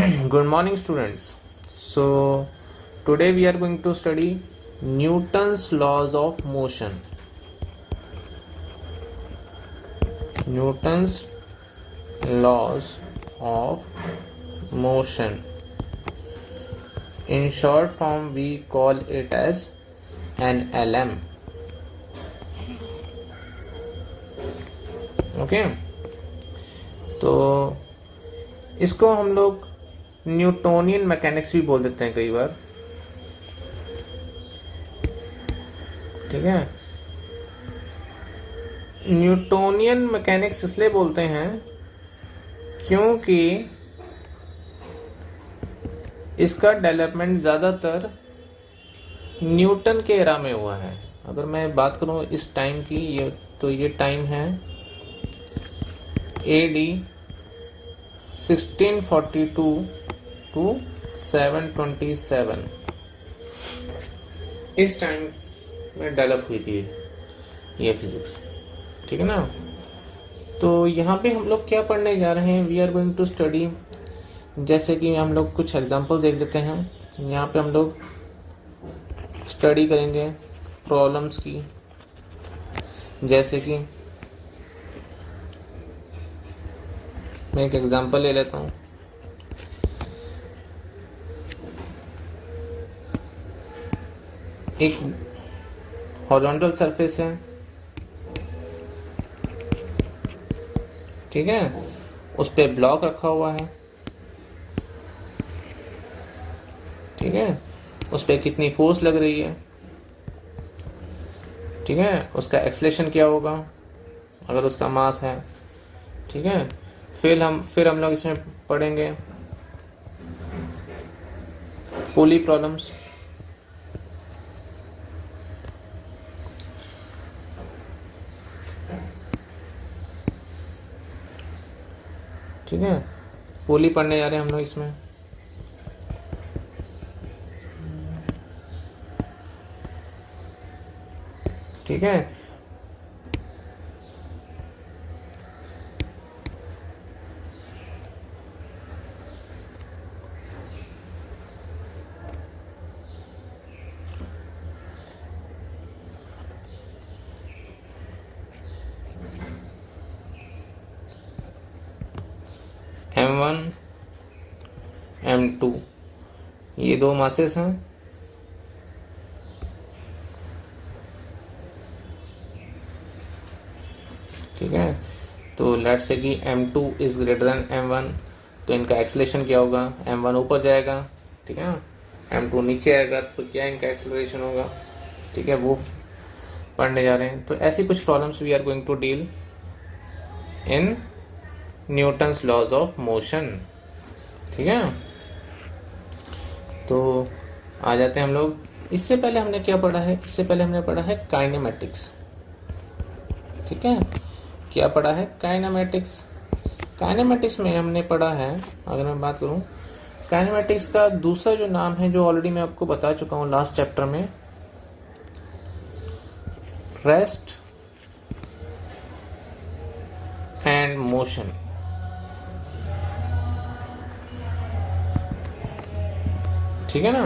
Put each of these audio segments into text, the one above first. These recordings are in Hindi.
Good morning, students. So, today we are going to study Newton's laws of motion. Newton's laws of motion. In short form, we call it as NLM. Okay. तो इसको हम लोग न्यूटोनियन मैकेनिक्स भी बोल देते हैं कई बार, ठीक है। न्यूटोनियन मैकेनिक्स इसलिए बोलते हैं क्योंकि इसका डेवलपमेंट ज़्यादातर न्यूटन के एरा में हुआ है। अगर मैं बात करूं इस टाइम की, ये टाइम है AD 1642 to 727। इस टाइम में डेवलप हुई थी ये फिजिक्स, ठीक है ना। तो यहाँ पे हम लोग क्या पढ़ने जा रहे हैं, we are going to study, जैसे कि हम लोग कुछ एग्जांपल देख लेते हैं। यहाँ पे हम लोग स्टडी करेंगे प्रॉब्लम्स की, जैसे कि मैं एक एग्जांपल ले लेता हूँ। एक हॉरिजॉन्टल सरफेस है, ठीक है, उस पे ब्लॉक रखा हुआ है, ठीक है, उस पे कितनी फोर्स लग रही है, ठीक है, उसका एक्सेलरेशन क्या होगा अगर उसका मास है, ठीक है। फिर हम लोग इसमें पढ़ेंगे पुली प्रॉब्लम्स, ठीक है, पुली पढ़ने जा रहे हैं हम लोग इसमें। ठीक है, M1 M2 ये दो मासेस हैं, ठीक है। तो लेट से कि M2 is greater than M1, तो इनका एक्सेलरेशन क्या होगा, M1 ऊपर जाएगा, ठीक है, M2 नीचे आएगा, तो क्या इनका एक्सेलरेशन होगा, ठीक है, वो पढ़ने जा रहे हैं। तो ऐसी कुछ problems we are going to deal in Newton's laws of motion, ठीक है। तो आ जाते हैं हम लोग। इससे पहले हमने क्या पढ़ा है, इससे पहले हमने पढ़ा है काइनेमेटिक्स, ठीक है। क्या पढ़ा है, काइनेमेटिक्स। काइनेमेटिक्स में हमने पढ़ा है, अगर मैं बात करूं काइनेमेटिक्स का दूसरा जो नाम है, जो ऑलरेडी मैं आपको बता चुका हूं लास्ट चैप्टर में, रेस्ट एंड मोशन, ठीक है ना।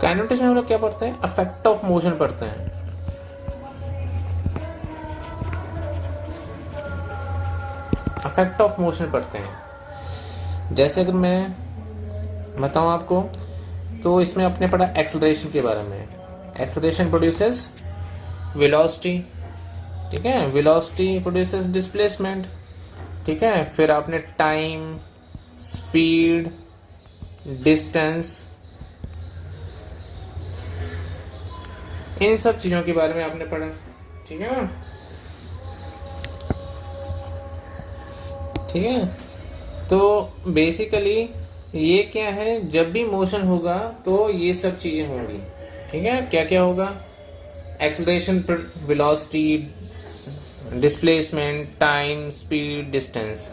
काइनेमेटिक्स में हम लोग क्या पढ़ते हैं, इफेक्ट ऑफ मोशन पढ़ते हैं, इफेक्ट ऑफ मोशन पढ़ते हैं। जैसे अगर मैं बताऊं आपको, तो इसमें आपने पढ़ा एक्सेलरेशन के बारे में। एक्सेलरेशन प्रोड्यूसेस वेलोसिटी, ठीक है, वेलोसिटी प्रोड्यूसेस डिस्प्लेसमेंट, ठीक है। फिर आपने टाइम, स्पीड, डिस्टेंस, इन सब चीजों के बारे में आपने पढ़ा, ठीक है ना, ठीक है। तो बेसिकली ये क्या है, जब भी मोशन होगा तो ये सब चीजें होंगी, ठीक है। क्या क्या होगा, acceleration, velocity, displacement, time, speed, distance,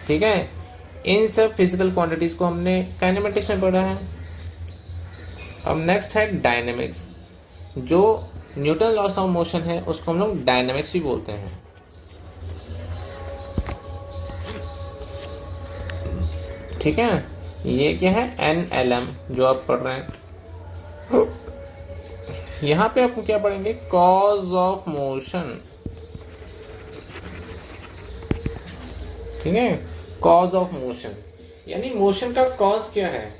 ठीक है। इन सब फिजिकल क्वांटिटीज को हमने काइनेमेटिक्स में पढ़ा है। अब नेक्स्ट है डायनेमिक्स। जो न्यूटन लॉस ऑफ मोशन है उसको हम लोग डायनेमिक्स भी बोलते हैं। ठीक है, ये क्या है, NLM जो आप पढ़ रहे हैं। यहां पे आप क्या पढ़ेंगे, कॉज ऑफ मोशन। ठीक है, कॉज ऑफ मोशन यानी मोशन का कॉज क्या है,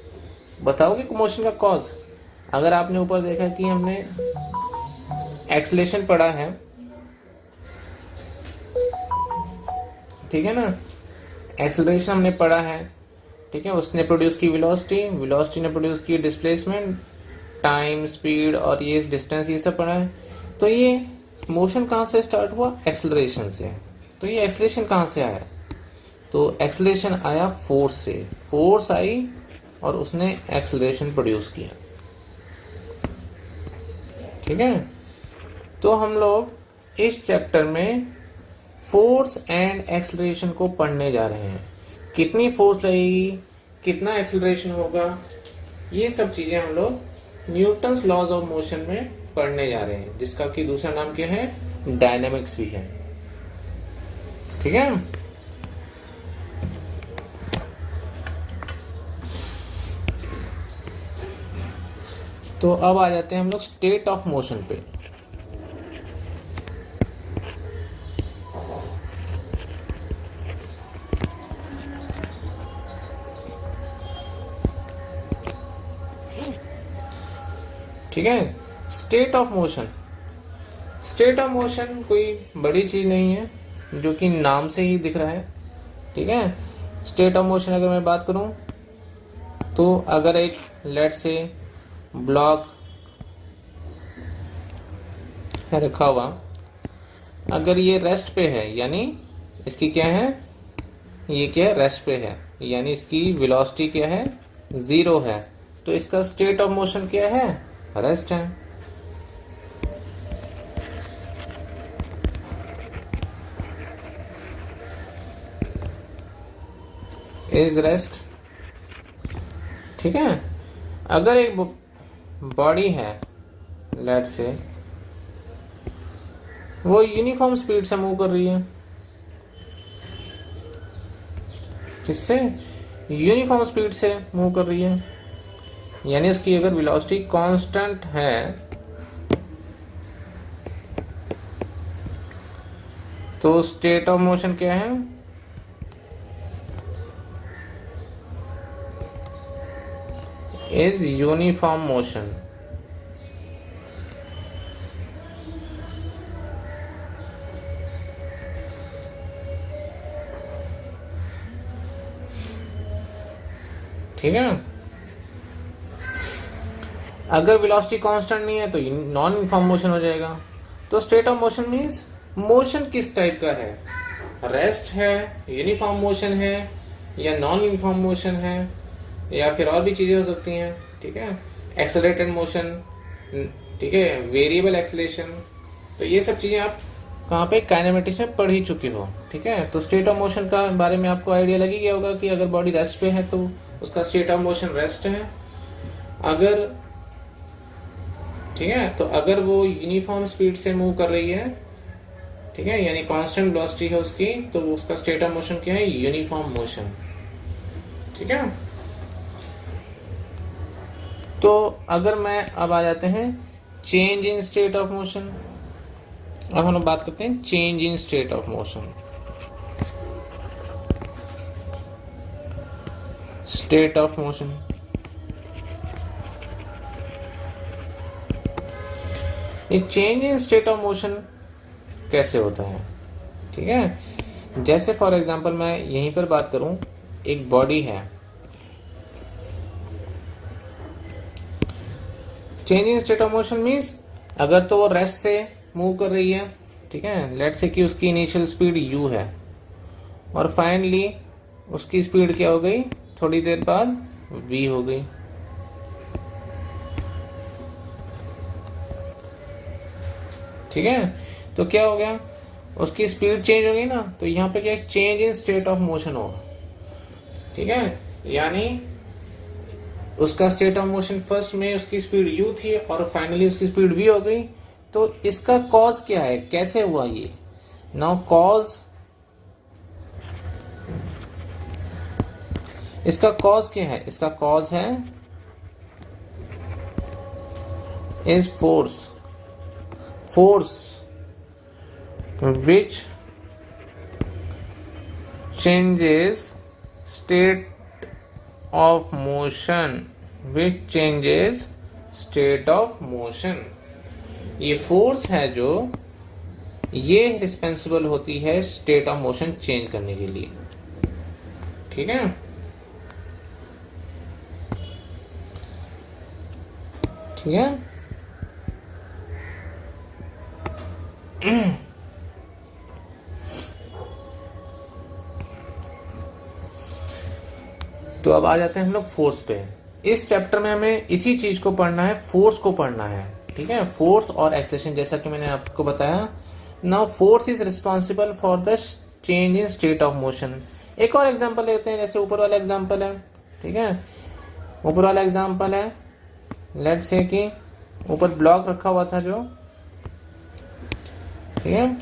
बताओगे मोशन का कॉज। अगर आपने ऊपर देखा कि हमने एक्सेलेरेशन पढ़ा है, ठीक है ना, एक्सेलरेशन हमने पढ़ा है, ठीक है, उसने प्रोड्यूस की वेलोसिटी, वेलोसिटी ने प्रोड्यूस की डिस्प्लेसमेंट, टाइम, स्पीड और ये डिस्टेंस, ये सब पढ़ा है। तो ये मोशन कहां से स्टार्ट हुआ, एक्सेलरेशन से। तो ये एक्सेलरेशन कहां से आया, तो एक्सेलरेशन आया फोर्स से, फोर्स आई और उसने एक्सेलरेशन प्रोड्यूस किया। ठीक है, तो हम लोग इस चैप्टर में फोर्स एंड एक्सेलरेशन को पढ़ने जा रहे हैं। कितनी फोर्स लगेगी, कितना एक्सेलरेशन होगा, ये सब चीजें हम लोग न्यूटन्स लॉज ऑफ मोशन में पढ़ने जा रहे हैं, जिसका कि दूसरा नाम क्या है, डायनामिक्स भी है। ठीक है, तो अब आ जाते हैं हम लोग स्टेट ऑफ मोशन पे। ठीक है, state of motion, state of motion कोई बड़ी चीज नहीं है, जो कि नाम से ही दिख रहा है। ठीक है, स्टेट ऑफ मोशन अगर मैं बात करूं, तो अगर एक लेट से ब्लॉक है रखा हुआ, अगर ये रेस्ट पे है, यानी इसकी क्या है, ये क्या है, रेस्ट पे है, यानी इसकी वेलोसिटी क्या है, 0 है, तो इसका स्टेट ऑफ मोशन क्या है, रेस्ट है। Is rest. ठीक है, अगर एक बॉडी है लेट से, वो यूनिफॉर्म स्पीड से मूव कर रही है, किससे, यूनिफॉर्म स्पीड से मूव कर रही है, यानी उसकी अगर वेलोसिटी कांस्टेंट है, तो स्टेट ऑफ मोशन क्या है, इज यूनिफॉर्म मोशन। ठीक है, अगर वेलोसिटी कांस्टेंट नहीं है तो नॉन यूनिफॉर्म मोशन हो जाएगा। तो state of motion means motion किस टाइप का है, रेस्ट है, यूनिफॉर्म मोशन है, या नॉन यूनिफॉर्म मोशन है, या फिर और भी चीजें हो सकती हैं। ठीक है, एक्सेलरेटेड मोशन, ठीक है, वेरिएबल एक्सेलरेशन, तो ये सब चीजें आप कहाँ पे, काइनेमेटिक्स में पढ़ ही चुके हो। ठीक है, तो स्टेट ऑफ मोशन का बारे में आपको आइडिया लग ही गया होगा कि अगर बॉडी रेस्ट पे है तो उसका स्टेट ऑफ मोशन रेस्ट है। अगर, ठीक है, तो अगर वो यूनिफॉर्म स्पीड से मूव कर रही है, ठीक है, यानी कांस्टेंट वेलोसिटी है उसकी, तो उसका स्टेट ऑफ मोशन क्या है, यूनिफॉर्म मोशन। ठीक है, तो अगर मैं अब आ जाते हैं change in state of motion. अब हम लोग बात करते हैं change in state of motion. State of motion, ये change in state of motion कैसे होता है। ठीक है, जैसे फॉर एग्जांपल मैं यहीं पर बात करूं, एक बॉडी है, change in state of motion means अगर तो वो रेस्ट से मूव कर रही है, ठीक है, लेट से कि उसकी इनिशियल स्पीड u है और फाइनली उसकी स्पीड क्या हो गई, थोड़ी देर बाद v हो गई। ठीक है, तो क्या हो गया, उसकी स्पीड चेंज हो गई ना, तो यहाँ पे क्या, change in state of motion होगा। ठीक है, यानी उसका स्टेट ऑफ मोशन फर्स्ट में उसकी स्पीड u थी और फाइनली उसकी स्पीड v हो गई। तो इसका कॉज क्या है, कैसे हुआ ये, नाउ कॉज, इसका कॉज क्या है? इसका कॉज है is force which changes state of motion, ये फोर्स है जो ये रिस्पॉन्सिबल होती है स्टेट ऑफ मोशन चेंज करने के लिए। ठीक है, ठीक है। तो अब आ जाते हैं हम लोग फोर्स पे। इस चैप्टर में हमें इसी चीज को पढ़ना है, फोर्स को पढ़ना है। ठीक है, फोर्स और एक्सेलरेशन, जैसा कि मैंने आपको बताया। Now force is responsible for the change in state of motion. एक और एग्जांपल लेते हैं, जैसे ऊपर वाला एग्जांपल है। ठीक है, ऊपर वाला एग्जांपल है, लेट्स से कि ऊपर ब्लॉक रखा हुआ था जो, ठीक है,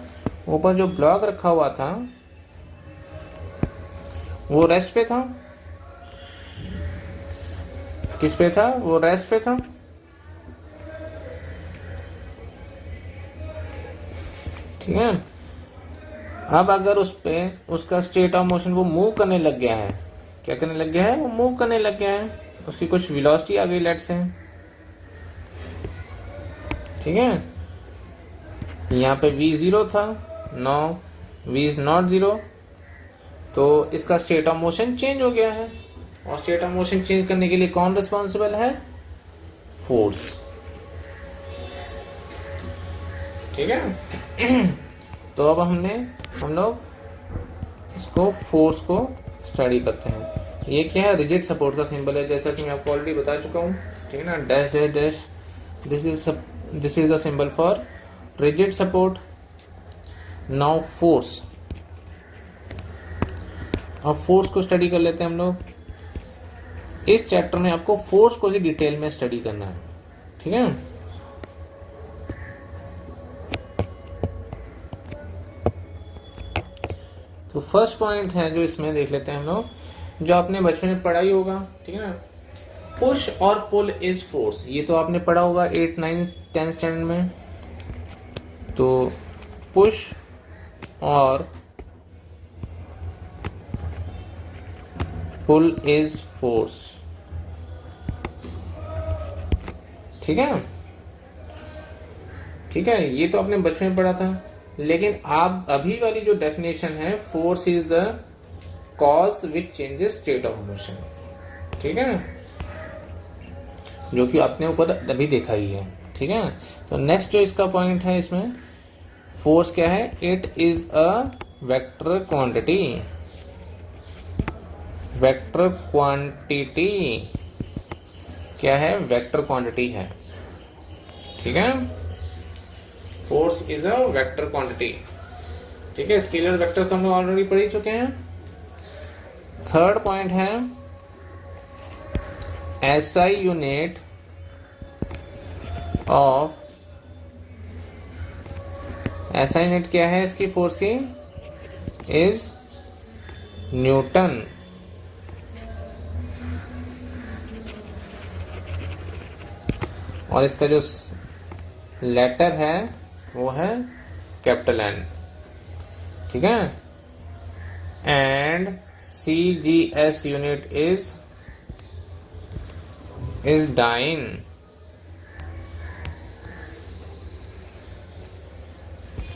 ऊपर जो ब्लॉक रखा हुआ था वो रेस्ट पे था। किस पे था? वो रेस्ट पे था। ठीक है, अब अगर उस पे उसका स्टेट ऑफ मोशन वो मूव करने लग गया है, क्या करने लग गया है? वो मूव करने लग गया है, उसकी कुछ वेलोसिटी आ गई लेट से। ठीक है, यहाँ पे v0 था, नो v इज नॉट 0, तो इसका स्टेट ऑफ मोशन चेंज हो गया है। और स्टेट ऑफ मोशन चेंज करने के लिए कौन रिस्पॉन्सिबल है? फोर्स। ठीक है, तो अब हम लोग इसको फोर्स को स्टडी करते हैं। ये क्या है? रिजिड सपोर्ट का सिंबल है, जैसा कि मैं आपको ऑलरेडी बता चुका हूँ। ठीक है ना, dash dash dash, this is the symbol for rigid support. Now force, अब फोर्स को स्टडी कर लेते हैं हम लोग। इस चैप्टर में आपको फोर्स को ही डिटेल में स्टडी करना है। ठीक है, तो फर्स्ट पॉइंट है जो इसमें देख लेते हैं हम लोग, जो आपने बचपन में पढ़ा ही होगा। ठीक है ना, पुश और पुल इज फोर्स। ये तो आपने पढ़ा होगा 8, 9, 10 स्टैंडर्ड में। तो पुश और पुल इज फोर्स। ठीक है, ठीक है, ये तो आपने बचपन में पढ़ा था। लेकिन आप अभी वाली जो डेफिनेशन है, force is the cause which changes state of motion. ठीक है, जो कि आपने ऊपर अभी देखा ही है। ठीक है, तो नेक्स्ट जो इसका पॉइंट है इसमें, फोर्स क्या है? It is a vector quantity. Vector quantity क्या है? वेक्टर क्वांटिटी है। ठीक है, force is a vector quantity. ठीक है, स्केलर वेक्टर तो हम लोग ऑलरेडी पढ़ ही चुके हैं। थर्ड पॉइंट है SI unit of, SI unit क्या है इसकी फोर्स की? Is Newton. और इसका जो लेटर है वो है कैपिटल एन। ठीक है, and CGS unit is dyne.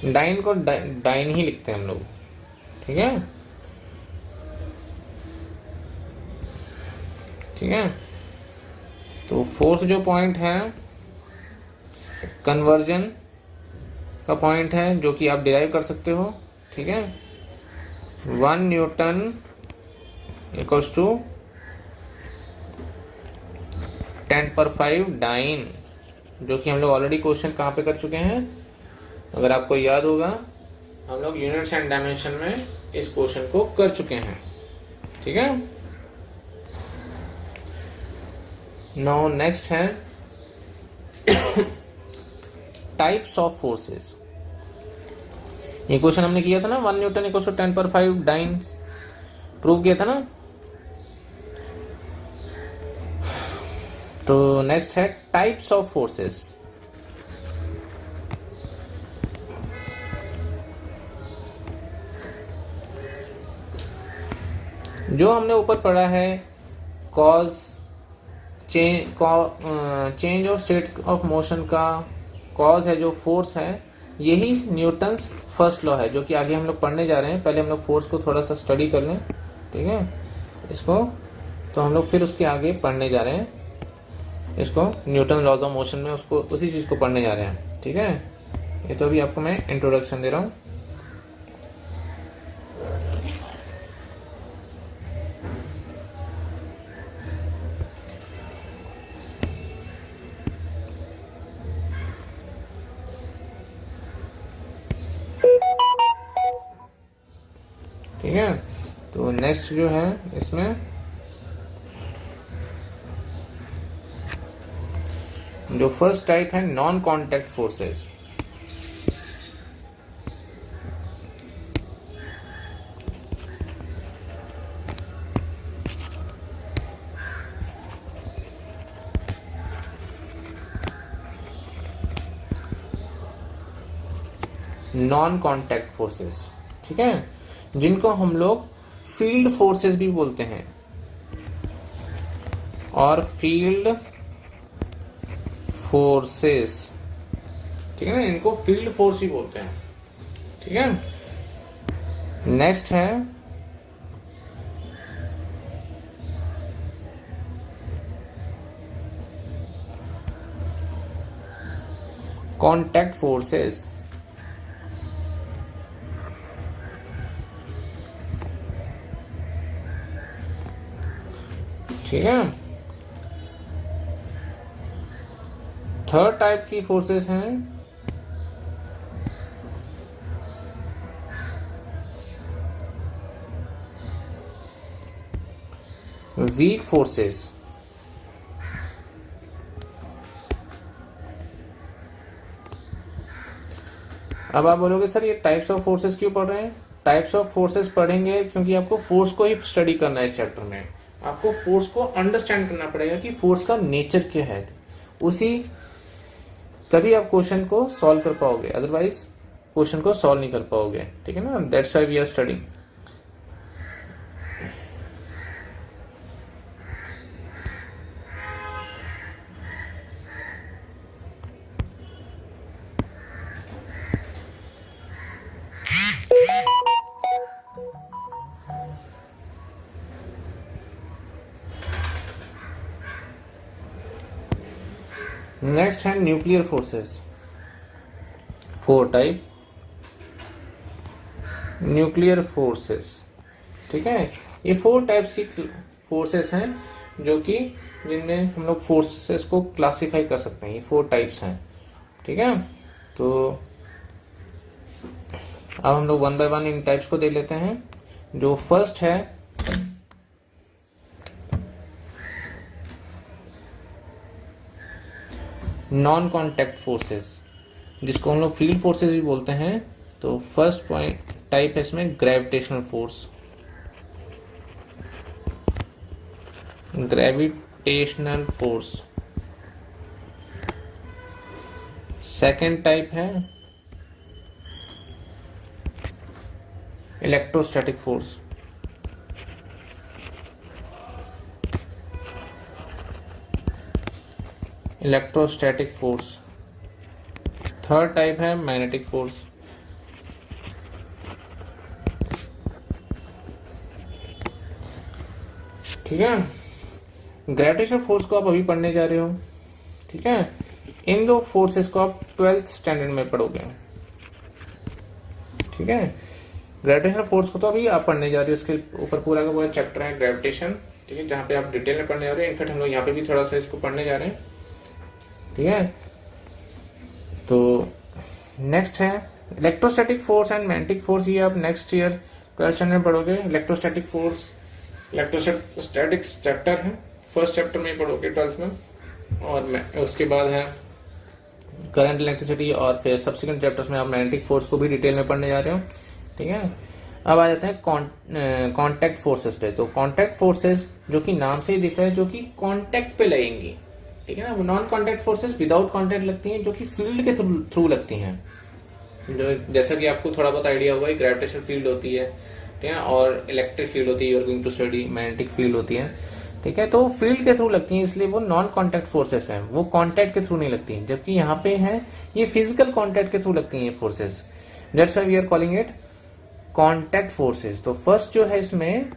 Dyne को डाइन ही लिखते हैं हम लोग। ठीक है, ठीक है, तो फोर्थ जो पॉइंट है कन्वर्जन का पॉइंट है, जो कि आप डिराइव कर सकते हो। ठीक है, 1 न्यूटन इक्वल्स टू 10⁵ डाइन, जो कि हम लोग ऑलरेडी क्वेश्चन कहाँ पे कर चुके हैं, अगर आपको याद होगा, हम लोग यूनिट्स एंड डायमेंशन में इस क्वेश्चन को कर चुके हैं। ठीक है, नाउ नेक्स्ट है टाइप्स ऑफ फोर्सेस। ये क्वेश्चन हमने किया था ना, 1 newton equal to 10⁵ dyne, prove किया था ना। तो नेक्स्ट है टाइप्स ऑफ फोर्सेस। जो हमने ऊपर पढ़ा है cause change of state of motion का कॉज है जो फोर्स है, यही न्यूटन्स फर्स्ट लॉ है जो कि आगे हम लोग पढ़ने जा रहे हैं। पहले हम लोग फोर्स को थोड़ा सा स्टडी कर लें, ठीक है इसको, तो हम लोग फिर उसके आगे पढ़ने जा रहे हैं इसको, न्यूटन लॉज ऑफ मोशन में उसको उसी चीज को पढ़ने जा रहे हैं, ठीक है। ये तो अभी आपको मैं इंट्रोडक्शन दे रहा हूं। ठीक है, तो नेक्स्ट जो है इसमें जो फर्स्ट टाइप है non contact forces. Non contact forces, ठीक है, जिनको हम लोग फील्ड फोर्सेस भी बोलते हैं और फील्ड फोर्सेस, ठीक है ना, इनको फील्ड फोर्स ही बोलते हैं, ठीक है। नेक्स्ट है कांटेक्ट फोर्सेस। ठीक है, थर्ड टाइप की फोर्सेस हैं वीक फोर्सेस। अब आप बोलोगे सर ये टाइप्स ऑफ फोर्सेस क्यों पढ़ रहे हैं? टाइप्स ऑफ फोर्सेस पढ़ेंगे क्योंकि आपको फोर्स को ही स्टडी करना है इस चैप्टर में। आपको फोर्स को अंडरस्टैंड करना पड़ेगा कि फोर्स का नेचर क्या है, उसी तभी आप क्वेश्चन को सॉल्व कर पाओगे, अदरवाइज क्वेश्चन को सॉल्व नहीं कर पाओगे, ठीक है ना। That's why we are studying. Next है nuclear forces. Four type nuclear forces, ठीक है। ये फोर टाइप्स की फोर्सेस हैं जो कि जिनमें हम लोग फोर्सेस को क्लासिफाई कर सकते हैं। ये फोर टाइप्स हैं, ठीक है। तो अब हम लोग one by one in types को देख लेते हैं। जो फर्स्ट है नॉन कॉन्टैक्ट फोर्सेस, जिसको हम लोग फील्ड फोर्सेस भी बोलते हैं। तो फर्स्ट पॉइंट टाइप है इसमें gravitational force, gravitational force. Second type है electrostatic force, electrostatic force. Third type है मैग्नेटिक फोर्स। ठीक है, ग्रेविटेशनल फोर्स को आप अभी पढ़ने जा रहे हो, ठीक है। इन दो फोर्सेस को आप 12th स्टैंडर्ड में पढ़ोगे, ठीक है। ग्रेविटेशनल फोर्स को तो अभी आप पढ़ने जा रहे हो, इसके ऊपर पूरा का पूरा चैप्टर है ग्रेविटेशन, ठीक है, जहाँ पे आप डिटेल में पढ़ने जा रहे हो। इनफैक्ट हम लोग यहाँ पे भी थोड़ा सा इसको पढ़ने जा रहे हैं, ठीक है। तो नेक्स्ट है electrostatic force and magnetic force. ये आप नेक्स्ट ईयर 12th स्टैंडर्ड में पढ़ोगे। इलेक्ट्रोस्टैटिक फोर्स, इलेक्ट्रोस्टैटिक्स चैप्टर है, फर्स्ट चैप्टर में पढ़ोगे 12th में, और उसके बाद है करंट इलेक्ट्रिसिटी, और फिर सब्सिक्वेंट चैप्टर्स में आप मैग्नेटिक फोर्स को भी डिटेल में पढ़ने जा रहे हो, ठीक है। अब आ जाते हैं कांटेक्ट फोर्सेस पे। तो कांटेक्ट फोर्सेस जो कि नाम से ही दिखता है, जो कि कांटेक्ट पे लगेंगी, ठीक है ना। Non contact forces without contact लगती हैं, जो कि फील्ड के थ्रू लगती हैं। जो जैसा कि आपको थोड़ा बहुत आइडिया होगा, ग्रेविटेशनल फील्ड होती है, ठीक है, और इलेक्ट्रिक फील्ड होती है, you are going to study magnetic field होती है, ठीक है। तो फील्ड के थ्रू लगती हैं, इसलिए वो नॉन कॉन्टैक्ट फोर्सेस हैं, वो कॉन्टैक्ट के थ्रू नहीं लगती हैं। जबकि यहाँ पे है ये फिजिकल कॉन्टैक्ट के थ्रू लगती हैं forces, that's why we are calling it contact forces. तो फर्स्ट जो है इसमें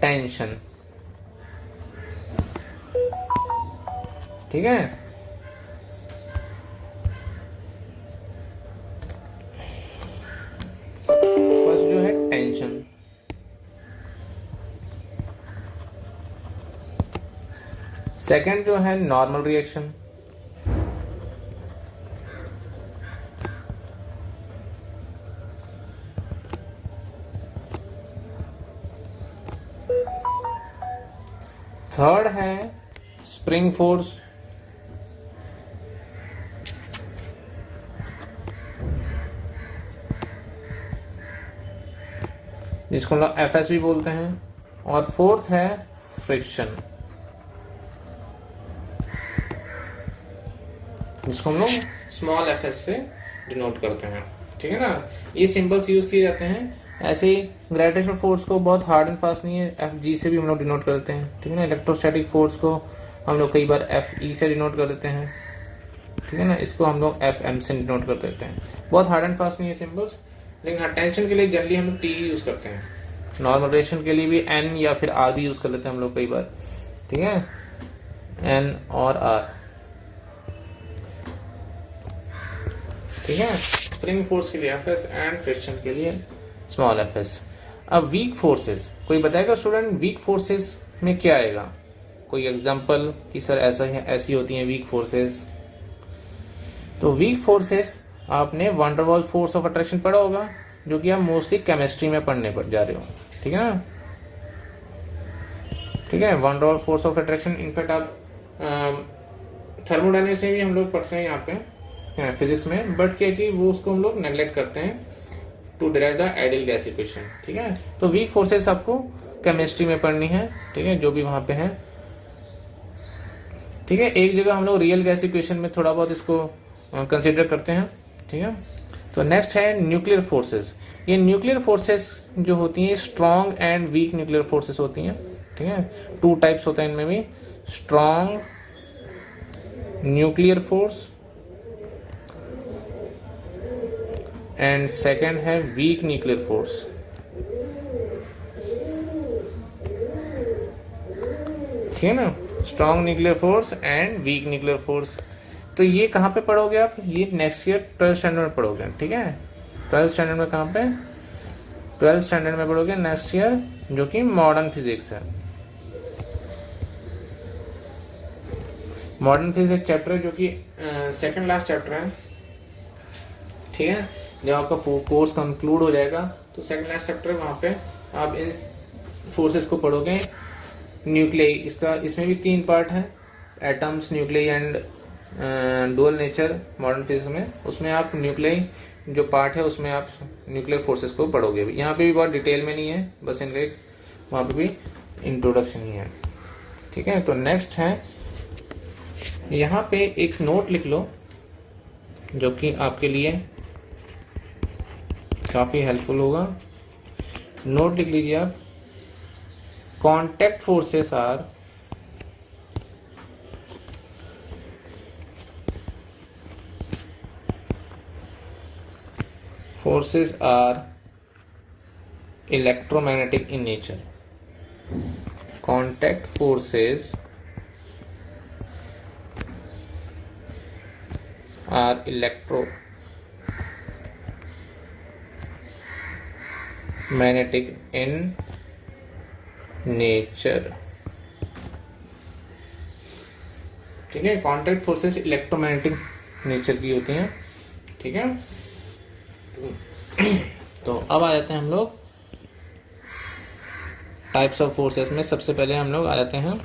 टेंशन, ठीक है। फर्स्ट जो है टेंशन, सेकंड जो है नॉर्मल रिएक्शन, थर्ड है स्प्रिंग फोर्स, जिसको हम लोग एफएस भी बोलते हैं, और फोर्थ है फ्रिक्शन, जिसको हम लोग स्मॉल एफएस से डिनोट करते हैं, ठीक है ना। ये सिंबल्स यूज किए जाते हैं। ऐसे ही ग्रेविटेशनल फोर्स को बहुत हार्ड एंड फास्ट नहीं है, एफ जी से भी हम लोग डिनोट करते हैं, ठीक है ना। इलेक्ट्रोस्टैटिक फोर्स को हम लोग कई बार एफ ई से डिनोट कर देते हैं, ठीक है ना। इसको हम लोग एफ एम से डिनोट कर देते हैं। बहुत हार्ड एंड फास्ट नहीं है सिंबल्स, लेकिन हाँ, टेंशन के लिए जनरली हम लोग टी यूज करते हैं। नॉर्मलाइजेशन के लिए भी एन या फिर आर भी यूज कर लेते हैं हम लोग कई बार, ठीक है, एन और आर, ठीक है। स्प्रिंग फोर्स के लिए एफ एस एंड फ्रिक्शन के लिए स्मॉल एफ एस। अब वीक फोर्सेस, कोई बताएगा स्टूडेंट वीक फोर्सेस में क्या आएगा? कोई एग्जांपल कि सर ऐसा है, ऐसी होती हैं वीक फोर्सेस। तो वीक फोर्सेस आपने van der Waals force of attraction पढ़ा होगा, जो कि आप मोस्टली केमिस्ट्री में पढ़ने पर जा रहे हो, ठीक है ना। ठीक है, van der Waals force of attraction in fact आप थर्मोडायनेमिक्स में भी हम लोग पढ़ते हैं यहाँ पे फिजिक्स में, बट क्या कि वो उसको हम लोग नेग्लेक्ट करते हैं to derive the ideal gas equation, ठीक है। तो वीक फोर्सेस आपको केमिस्ट्री में पढ़नी है, ठीक है, जो भी वहां पे है, ठीक है। एक जगह हम लोग रियल गैस इक्वेशन में थोड़ा बहुत इसको कंसिडर करते हैं, ठीक है। तो नेक्स्ट है न्यूक्लियर फोर्सेस। ये न्यूक्लियर फोर्सेस जो होती हैं strong and weak nuclear forces होती हैं, ठीक है। टू टाइप्स होते हैं इनमें भी, strong nuclear force and second है वीक न्यूक्लियर फोर्स, ठीक है ना। Strong nuclear force and weak nuclear force. तो ये कहाँ पे पढ़ोगे आप? ये नेक्स्ट ईयर 12th स्टैंडर्ड में पढ़ोगे, ठीक है। 12th स्टैंडर्ड में कहाँ पे? 12th स्टैंडर्ड में पढ़ोगे नेक्स्ट ईयर, जो कि मॉडर्न फिजिक्स है। मॉडर्न फिजिक्स चैप्टर जो कि सेकंड लास्ट चैप्टर है, ठीक है। जब आपका कोर्स कंक्लूड हो जाएगा तो सेकंड लास्ट चैप्टर वहां पे आप इन फोर्सेस को पढ़ोगे। न्यूक्लियाई, इसका इसमें भी 3 पार्ट है, atoms, nuclei and dual nature modern physics में। उसमें आप न्यूक्लियाई जो पार्ट है उसमें आप न्यूक्लियर फोर्सेस को पढ़ोगे। यहाँ पे भी बहुत डिटेल में नहीं है, बस इनका एक वहाँ पे भी इंट्रोडक्शन ही है, ठीक है। तो नेक्स्ट है, यहाँ पे एक नोट लिख लो जो कि आपके लिए काफी हेल्पफुल होगा। नोट लिख लीजिए आप, contact forces are electromagnetic in nature. Contact forces are electromagnetic in nature. ठीक है, कॉन्टैक्ट फोर्सेस इलेक्ट्रोमैग्नेटिक नेचर की होती हैं, ठीक है। तो अब आ जाते हैं हम लोग टाइप्स ऑफ फोर्सेस में। सबसे पहले हम लोग आ जाते हैं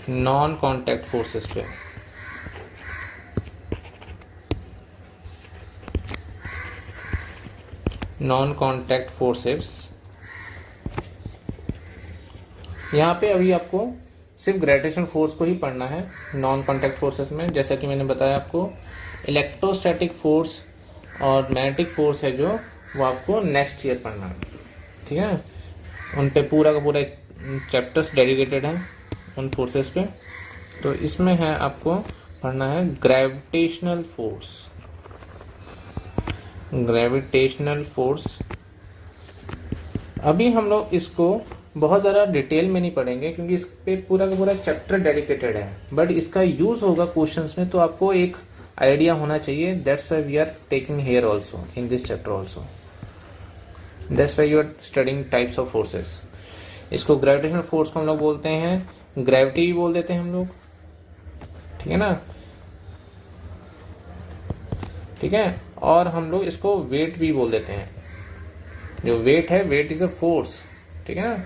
नॉन कॉन्टैक्ट फोर्सेस पे। नॉन कॉन्टैक्ट फोर्सेस यहाँ पे अभी आपको सिर्फ ग्रेविटेशनल फोर्स को ही पढ़ना है नॉन कॉन्टैक्ट फोर्सेस में। जैसा कि मैंने बताया आपको, इलेक्ट्रोस्टैटिक फोर्स और मैग्नेटिक फोर्स है जो, वो आपको नेक्स्ट ईयर पढ़ना है, ठीक है। उन पे पूरा का पूरा चैप्टर्स डेडिकेटेड है उन फोर्सेस पे। तो इसमें है आपको पढ़ना है ग्रेविटेशनल फोर्स। ग्रेविटेशनल फोर्स अभी हम लोग इसको बहुत ज़्यादा डिटेल में नहीं पढ़ेंगे क्योंकि इस पे पूरा का पूरा चैप्टर डेडिकेटेड है, बट इसका यूज होगा क्वेश्चंस में, तो आपको एक आइडिया होना चाहिए। That's why we are taking here also in this chapter also. That's why you are studying types of forces. इसको ग्रेविटेशनल फोर्स को हम लोग बोलते हैं, ग्रेविटी भी बोल देते हैं हम लोग, ठीक है ना, ठीक है। और हम लोग इसको वेट भी बोल देते हैं। जो वेट है, वेट इज अ फोर्स, ठीक है ना।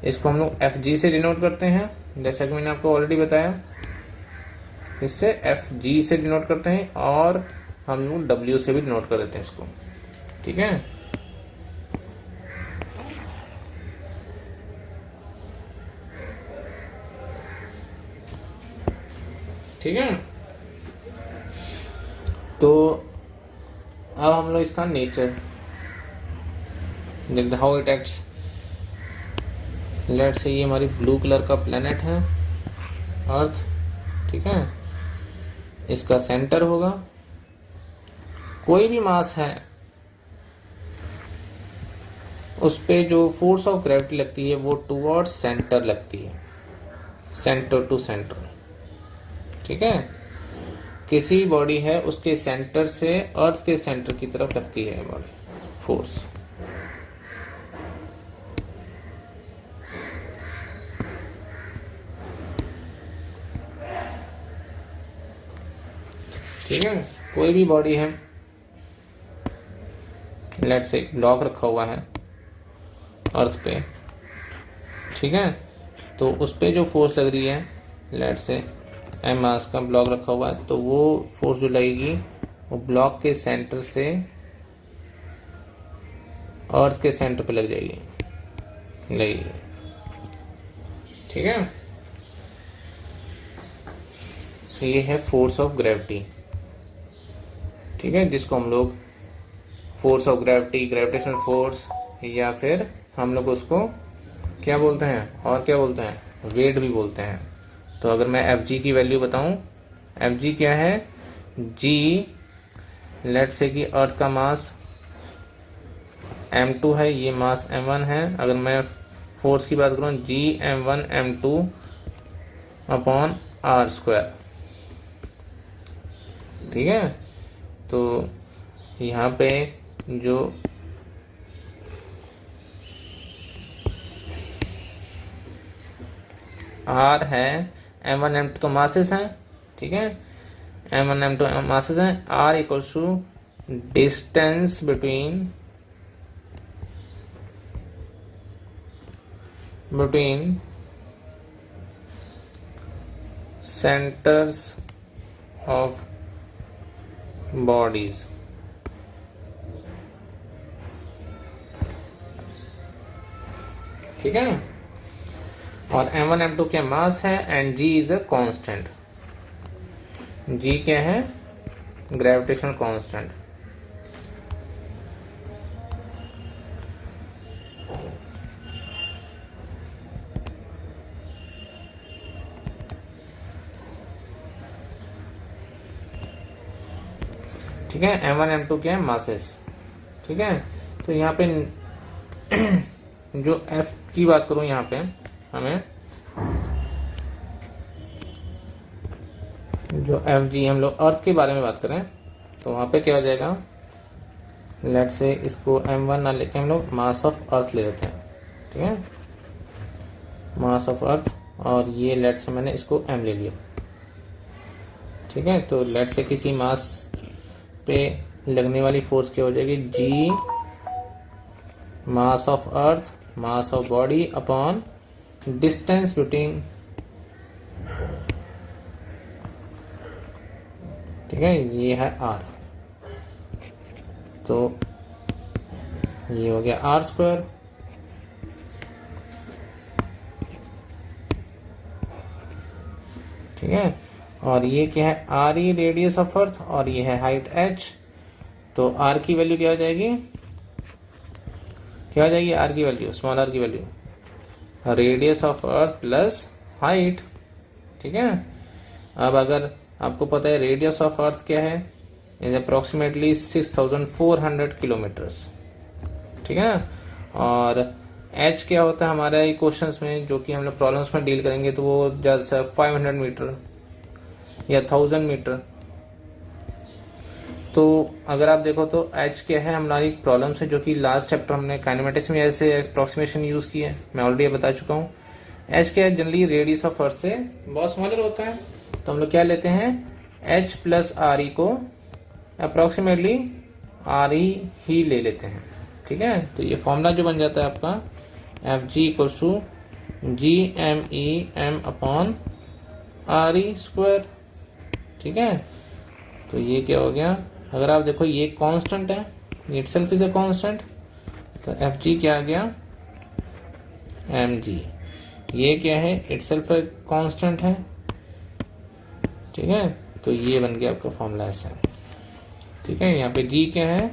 इसको हम लोग एफ जी से डिनोट करते हैं, जैसा कि मैंने आपको ऑलरेडी बताया। इससे एफ जी से डिनोट करते हैं और हम लोग डब्ल्यू से भी डिनोट कर देते हैं इसको, ठीक है। ठीक है, तो अब हम लोग इसका नेचर देखते, how it acts. Let's say ये हमारी ब्लू कलर का प्लेनेट है अर्थ, ठीक है। इसका सेंटर होगा, कोई भी मास है उस पे जो फोर्स ऑफ ग्रेविटी लगती है वो टुवर्ड्स सेंटर लगती है, सेंटर टू सेंटर, ठीक है। किसी बॉडी है उसके सेंटर से अर्थ के सेंटर की तरफ लगती है बॉडी फोर्स, ठीक है। कोई भी बॉडी है, लेट्स से ब्लॉक रखा हुआ है अर्थ पे, ठीक है। तो उस पे जो फोर्स लग रही है, लेट्स से एम मास का ब्लॉक रखा हुआ है, तो वो फोर्स जो लगेगी वो ब्लॉक के सेंटर से अर्थ के सेंटर पे लग जाएगी, लगेगी, ठीक है। ये है फोर्स ऑफ ग्रेविटी, ठीक है, जिसको हम लोग force of gravity, gravitational force, या फिर हम लोग उसको क्या बोलते हैं, और क्या बोलते हैं, वेट भी बोलते हैं। तो अगर मैं एफ जी की वैल्यू बताऊं, एफ जी क्या है, जी लेट से कि अर्थ का मास m2 है, ये मास m1 है। अगर मैं फोर्स की बात करूं, जी m1 m2 upon are square, ठीक है। तो यहाँ पे जो आर है, m1 m2 तो मासेस हैं, ठीक है। m1 m2 मासेस हैं। R equals to distance between centres of bodies, ठीक है। और m1 m2 क्या मास है, and g is a constant. g क्या है, ग्रेविटेशनल कांस्टेंट, ठीक है। m1 m2 क्या है, मासेस, ठीक है। तो यहाँ पे जो f की बात करूं, यहाँ पे हमें जो एफ जी, हम लोग अर्थ के बारे में बात करें तो वहां पे क्या हो जाएगा, लेट से इसको m1 ना लेके हम लोग मास ऑफ अर्थ ले लेते हैं, ठीक है, मास ऑफ अर्थ। और ये लेट से मैंने इसको m ले लिया, ठीक है। तो लेट से किसी मास पे लगने वाली फोर्स क्या हो जाएगी, G mass of earth, mass of body upon distance between, ठीक है, ये है आर। तो ये हो गया आर स्क्वायर, ठीक है। और ये क्या है, आर ई रेडियस ऑफ अर्थ, और ये है हाइट एच। तो आर की वैल्यू क्या हो जाएगी, क्या हो जाएगी आर की वैल्यू, स्मॉल आर की value radius of earth plus height. ठीक है। अब अगर आपको पता है रेडियस ऑफ अर्थ क्या है, इज अप्रोक्सीमेटली 6400 किलोमीटर्स। ठीक है। और एच क्या होता है हमारा क्वेश्चंस में, जो कि हम लोग प्रॉब्लम्स में डील करेंगे, तो वो ज्यादा से 500 मीटर या 1000 मीटर। तो अगर आप देखो तो एच क्या है हमारी प्रॉब्लम से, जो कि लास्ट चैप्टर हमने काइनेमेटिक्स में ऐसे अप्रोक्सीमेशन यूज की है, मैं ऑलरेडी बता चुका हूँ। एच क्या है, जनरली रेडियस ऑफ अर्थ से बहुत स्मॉलर होता है, तो हम लोग क्या लेते हैं, एच प्लस आर ई को अप्रोक्सीमेटली आर ई ही ले लेते हैं। ठीक है। तो ये फॉर्मूला जो बन जाता है आपका F G equals to G M E M upon R E square. ठीक है। तो ये क्या हो गया, अगर आप देखो ये कांस्टेंट है, ये इटसेल्फ इज अ कांस्टेंट, तो एफ जी क्या आ गया, एम जी। ये क्या है, इटसेल्फ कांस्टेंट है। ठीक है। तो ये बन गया आपका फॉर्मूला ऐसा। ठीक है। यहाँ पे जी क्या है,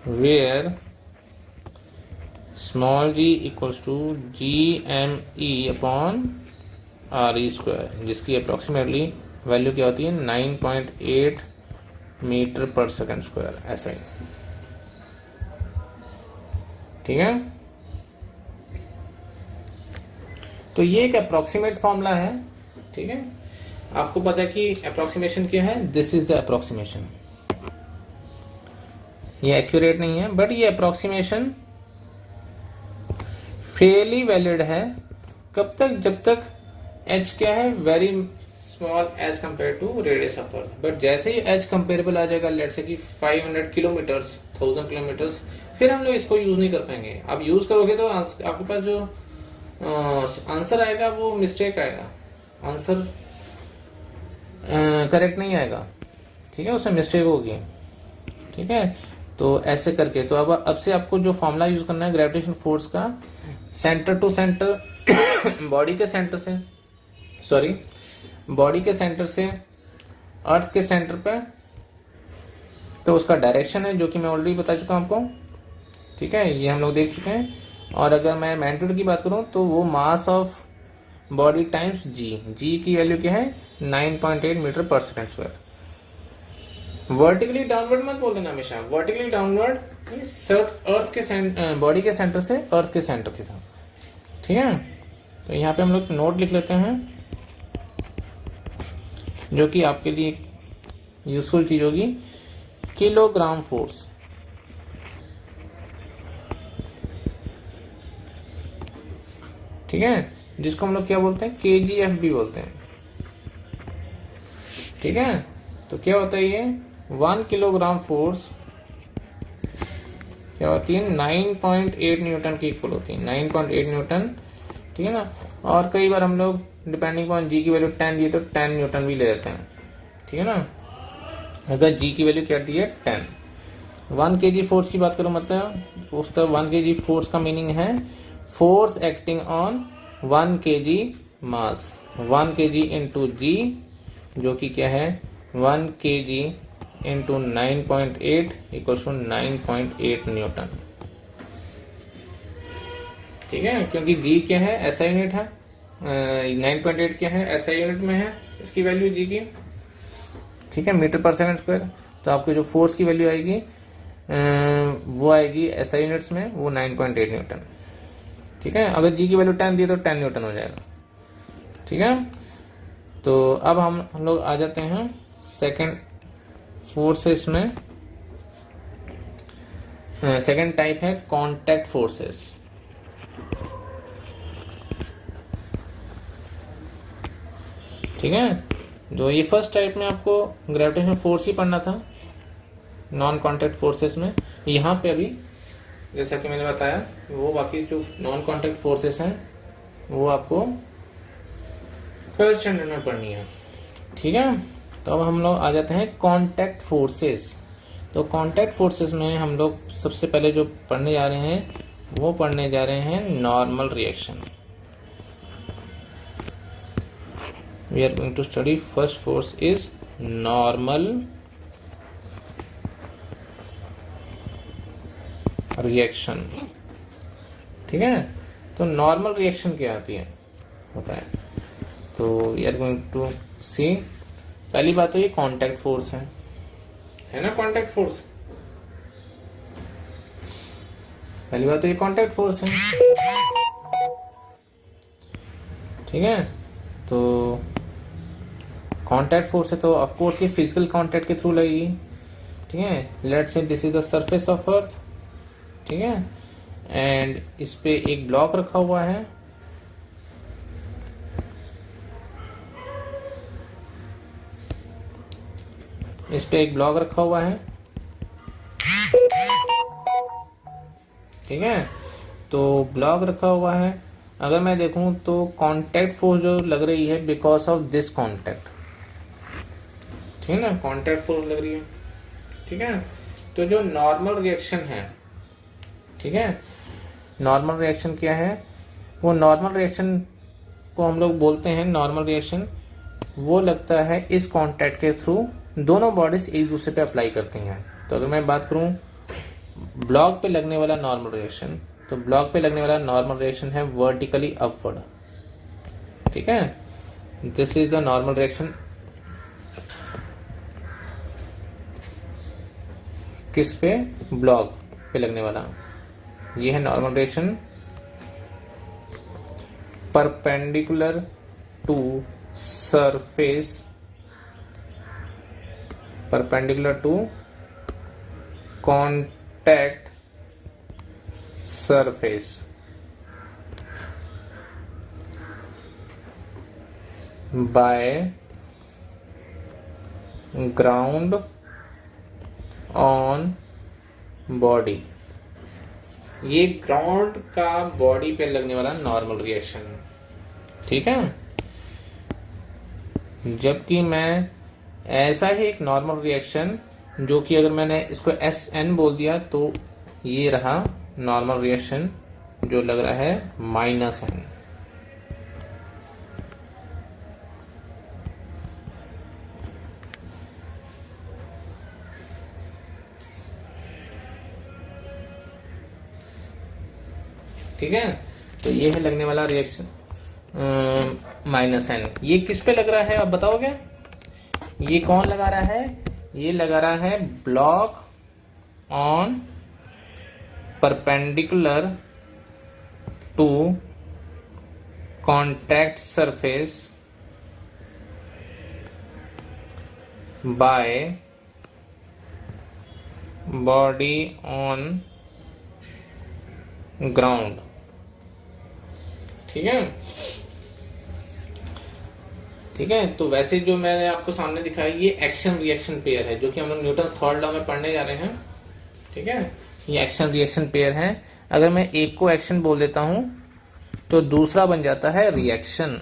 where small g equals to G M E upon R E square, जिसकी अप्रोक्सीमेटली वैल्यू क्या होती है, 9.8 मीटर पर सेकंड स्क्वायर, ऐसा ही। ठीक है। तो ये एक अप्रोक्सीमेट फॉर्मूला है। ठीक है। आपको पता है कि अप्रोक्सीमेशन क्या है, दिस इज द अप्रोक्सीमेशन। ये एक्यूरेट नहीं है, बट ये अप्रोक्सीमेशन फेयरली वैलिड है। कब तक, जब तक h क्या है, very small as compare to radius of earth. But जैसे ही h कंपेरेबल आ जाएगा, लेट्स से कि 500 किलोमीटर्स, 1000 किलोमीटर्स, फिर हम लोग इसको यूज नहीं कर पाएंगे। आप यूज करोगे तो आपके पास जो आंसर आएगा वो मिस्टेक आएगा, आंसर करेक्ट नहीं आएगा। ठीक है, उसमें मिस्टेक होगी। ठीक है। तो ऐसे करके, तो अब से आपको जो फॉर्मूला यूज करना है ग्रेविटेशन फोर्स का, सेंटर टू सेंटर, बॉडी के सेंटर से, सॉरी बॉडी के सेंटर से अर्थ के सेंटर पे, तो उसका डायरेक्शन है, जो कि मैं ऑलरेडी बता चुका हूं आपको। ठीक है, ये हम लोग देख चुके हैं। और अगर मैं मैग्नीट्यूड की बात करूं, तो वो मास ऑफ बॉडी टाइम्स जी, जी की वैल्यू क्या है, 9.8 मीटर पर सेकंड स्क्वायर। वर्टिकली डाउनवर्ड मत बोल देना हमेशा, वर्टिकली डाउनवर्ड अर्थ के बॉडी के सेंटर से अर्थ के सेंटर के साथ। ठीक है। तो यहाँ पे हम लोग नोट लिख लेते हैं, जो कि आपके लिए यूजफुल चीज होगी, किलोग्राम फोर्स। ठीक है, जिसको हम लोग क्या बोलते हैं, KGF भी बोलते हैं। ठीक है। तो क्या होता है ये 1 किलोग्राम फोर्स क्या होती है, 9.8 न्यूटन की इक्वल होती है, 9.8 न्यूटन। ठीक है ना। और कई बार हम लोग डिपेंडिंग ऑन जी की वैल्यू 10 दी तो 10 न्यूटन भी ले लेते हैं। ठीक है ना। अगर जी की वैल्यू क्या दी है, 10। 1 kg फोर्स की बात करो, मतलब उसका 1 kg फोर्स का मीनिंग है force acting on 1 kg mass, 1 kg into g, जो कि क्या है 1 kg into 9.8 equals to 9.8 newton. ठीक है, क्योंकि जी क्या है, ऐसा यूनिट है, 9.8 क्या है, ऐसा यूनिट में है इसकी वैल्यू जी की। ठीक है, मीटर पर सेकंड स्क्वायर। तो आपकी जो फोर्स की वैल्यू आएगी वो आएगी ऐसा यूनिट्स में, वो 9.8 न्यूटन। ठीक है। अगर जी की वैल्यू 10 दी तो 10 न्यूटन हो जाएगा। ठीक है। तो अब हम लोग आ जाते हैं सेकंड फोर्सेस में। सेकंड टाइप है कांटेक्ट फोर्सेस। ठीक है। जो ये फर्स्ट टाइप में आपको ग्रेविटेशनल फोर्स ही पढ़ना था, नॉन कांटेक्ट फोर्सेस में। यहाँ पे अभी जैसा कि मैंने बताया, वो बाकी जो नॉन कांटेक्ट फोर्सेस हैं वो आपको फर्स्ट स्टैंडर्ड में पढ़नी है। ठीक है। तो अब हम लोग आ जाते हैं कांटेक्ट फोर्सेस। तो कांटेक्ट फोर्सेस में हम लोग सबसे पहले जो पढ़ने जा रहे हैं, वो पढ़ने जा रहे हैं normal reaction. We are going to study first force is normal reaction. ठीक है, तो नॉर्मल रिएक्शन क्या आती है होता है, तो वी आर गोइंग टू सी। पहली बात तो ये कांटेक्ट फोर्स है ना, कांटेक्ट फोर्स, पहली बात तो ये कांटेक्ट फोर्स है। ठीक है, तो कांटेक्ट फोर्स है तो ऑफ कोर्स ये फिजिकल कांटेक्ट के थ्रू लगेगी। ठीक है, let's say this is the surface of earth. ठीक है, एंड इस पे एक ब्लॉक रखा हुआ है, इस पे एक ब्लॉक रखा हुआ है। ठीक है, तो ब्लॉक रखा हुआ है, अगर मैं देखूं तो कांटेक्ट फोर्स जो लग रही है बिकॉज ऑफ दिस कांटेक्ट। ठीक है ना, कांटेक्ट फोर्स लग रही है। ठीक है, तो जो नॉर्मल रिएक्शन है, ठीक है, नॉर्मल रिएक्शन क्या है, वो नॉर्मल रिएक्शन को हम लोग बोलते हैं नॉर्मल रिएक्शन, वो लगता है इस कांटेक्ट के थ्रू दोनों बॉडीज एक दूसरे पे अप्लाई करती हैं। तो अगर मैं बात करूं ब्लॉक पे लगने वाला नॉर्मल रिएक्शन, तो ब्लॉक पे लगने वाला नॉर्मल रिएक्शन है वर्टिकली अपवर्ड। ठीक है, this is the normal reaction. किस पे, ब्लॉक पे लगने वाला, ये है normal reaction perpendicular to surface, perpendicular to contact surface by ground on body. ये ग्राउंड का बॉडी पे लगने वाला नॉर्मल रिएक्शन। ठीक है, जबकि मैं ऐसा ही एक नॉर्मल रिएक्शन जो कि अगर मैंने इसको SN बोल दिया तो ये रहा नॉर्मल रिएक्शन जो लग रहा है -N। ठीक है, तो ये है लगने वाला रिएक्शन -N। ये किस पे लग रहा है आप बताओगे, ये कौन लगा रहा है, ये लगा रहा है block on perpendicular to contact surface by body on ground. ठीक है, ठीक है, तो वैसे जो मैंने आपको सामने दिखाया ये एक्शन रिएक्शन पेयर है जो कि हम लोग न्यूटन थर्ड लॉ में पढ़ने जा रहे हैं। ठीक है, ये एक्शन रिएक्शन पेयर है। अगर मैं एक को एक्शन बोल देता हूं तो दूसरा बन जाता है रिएक्शन,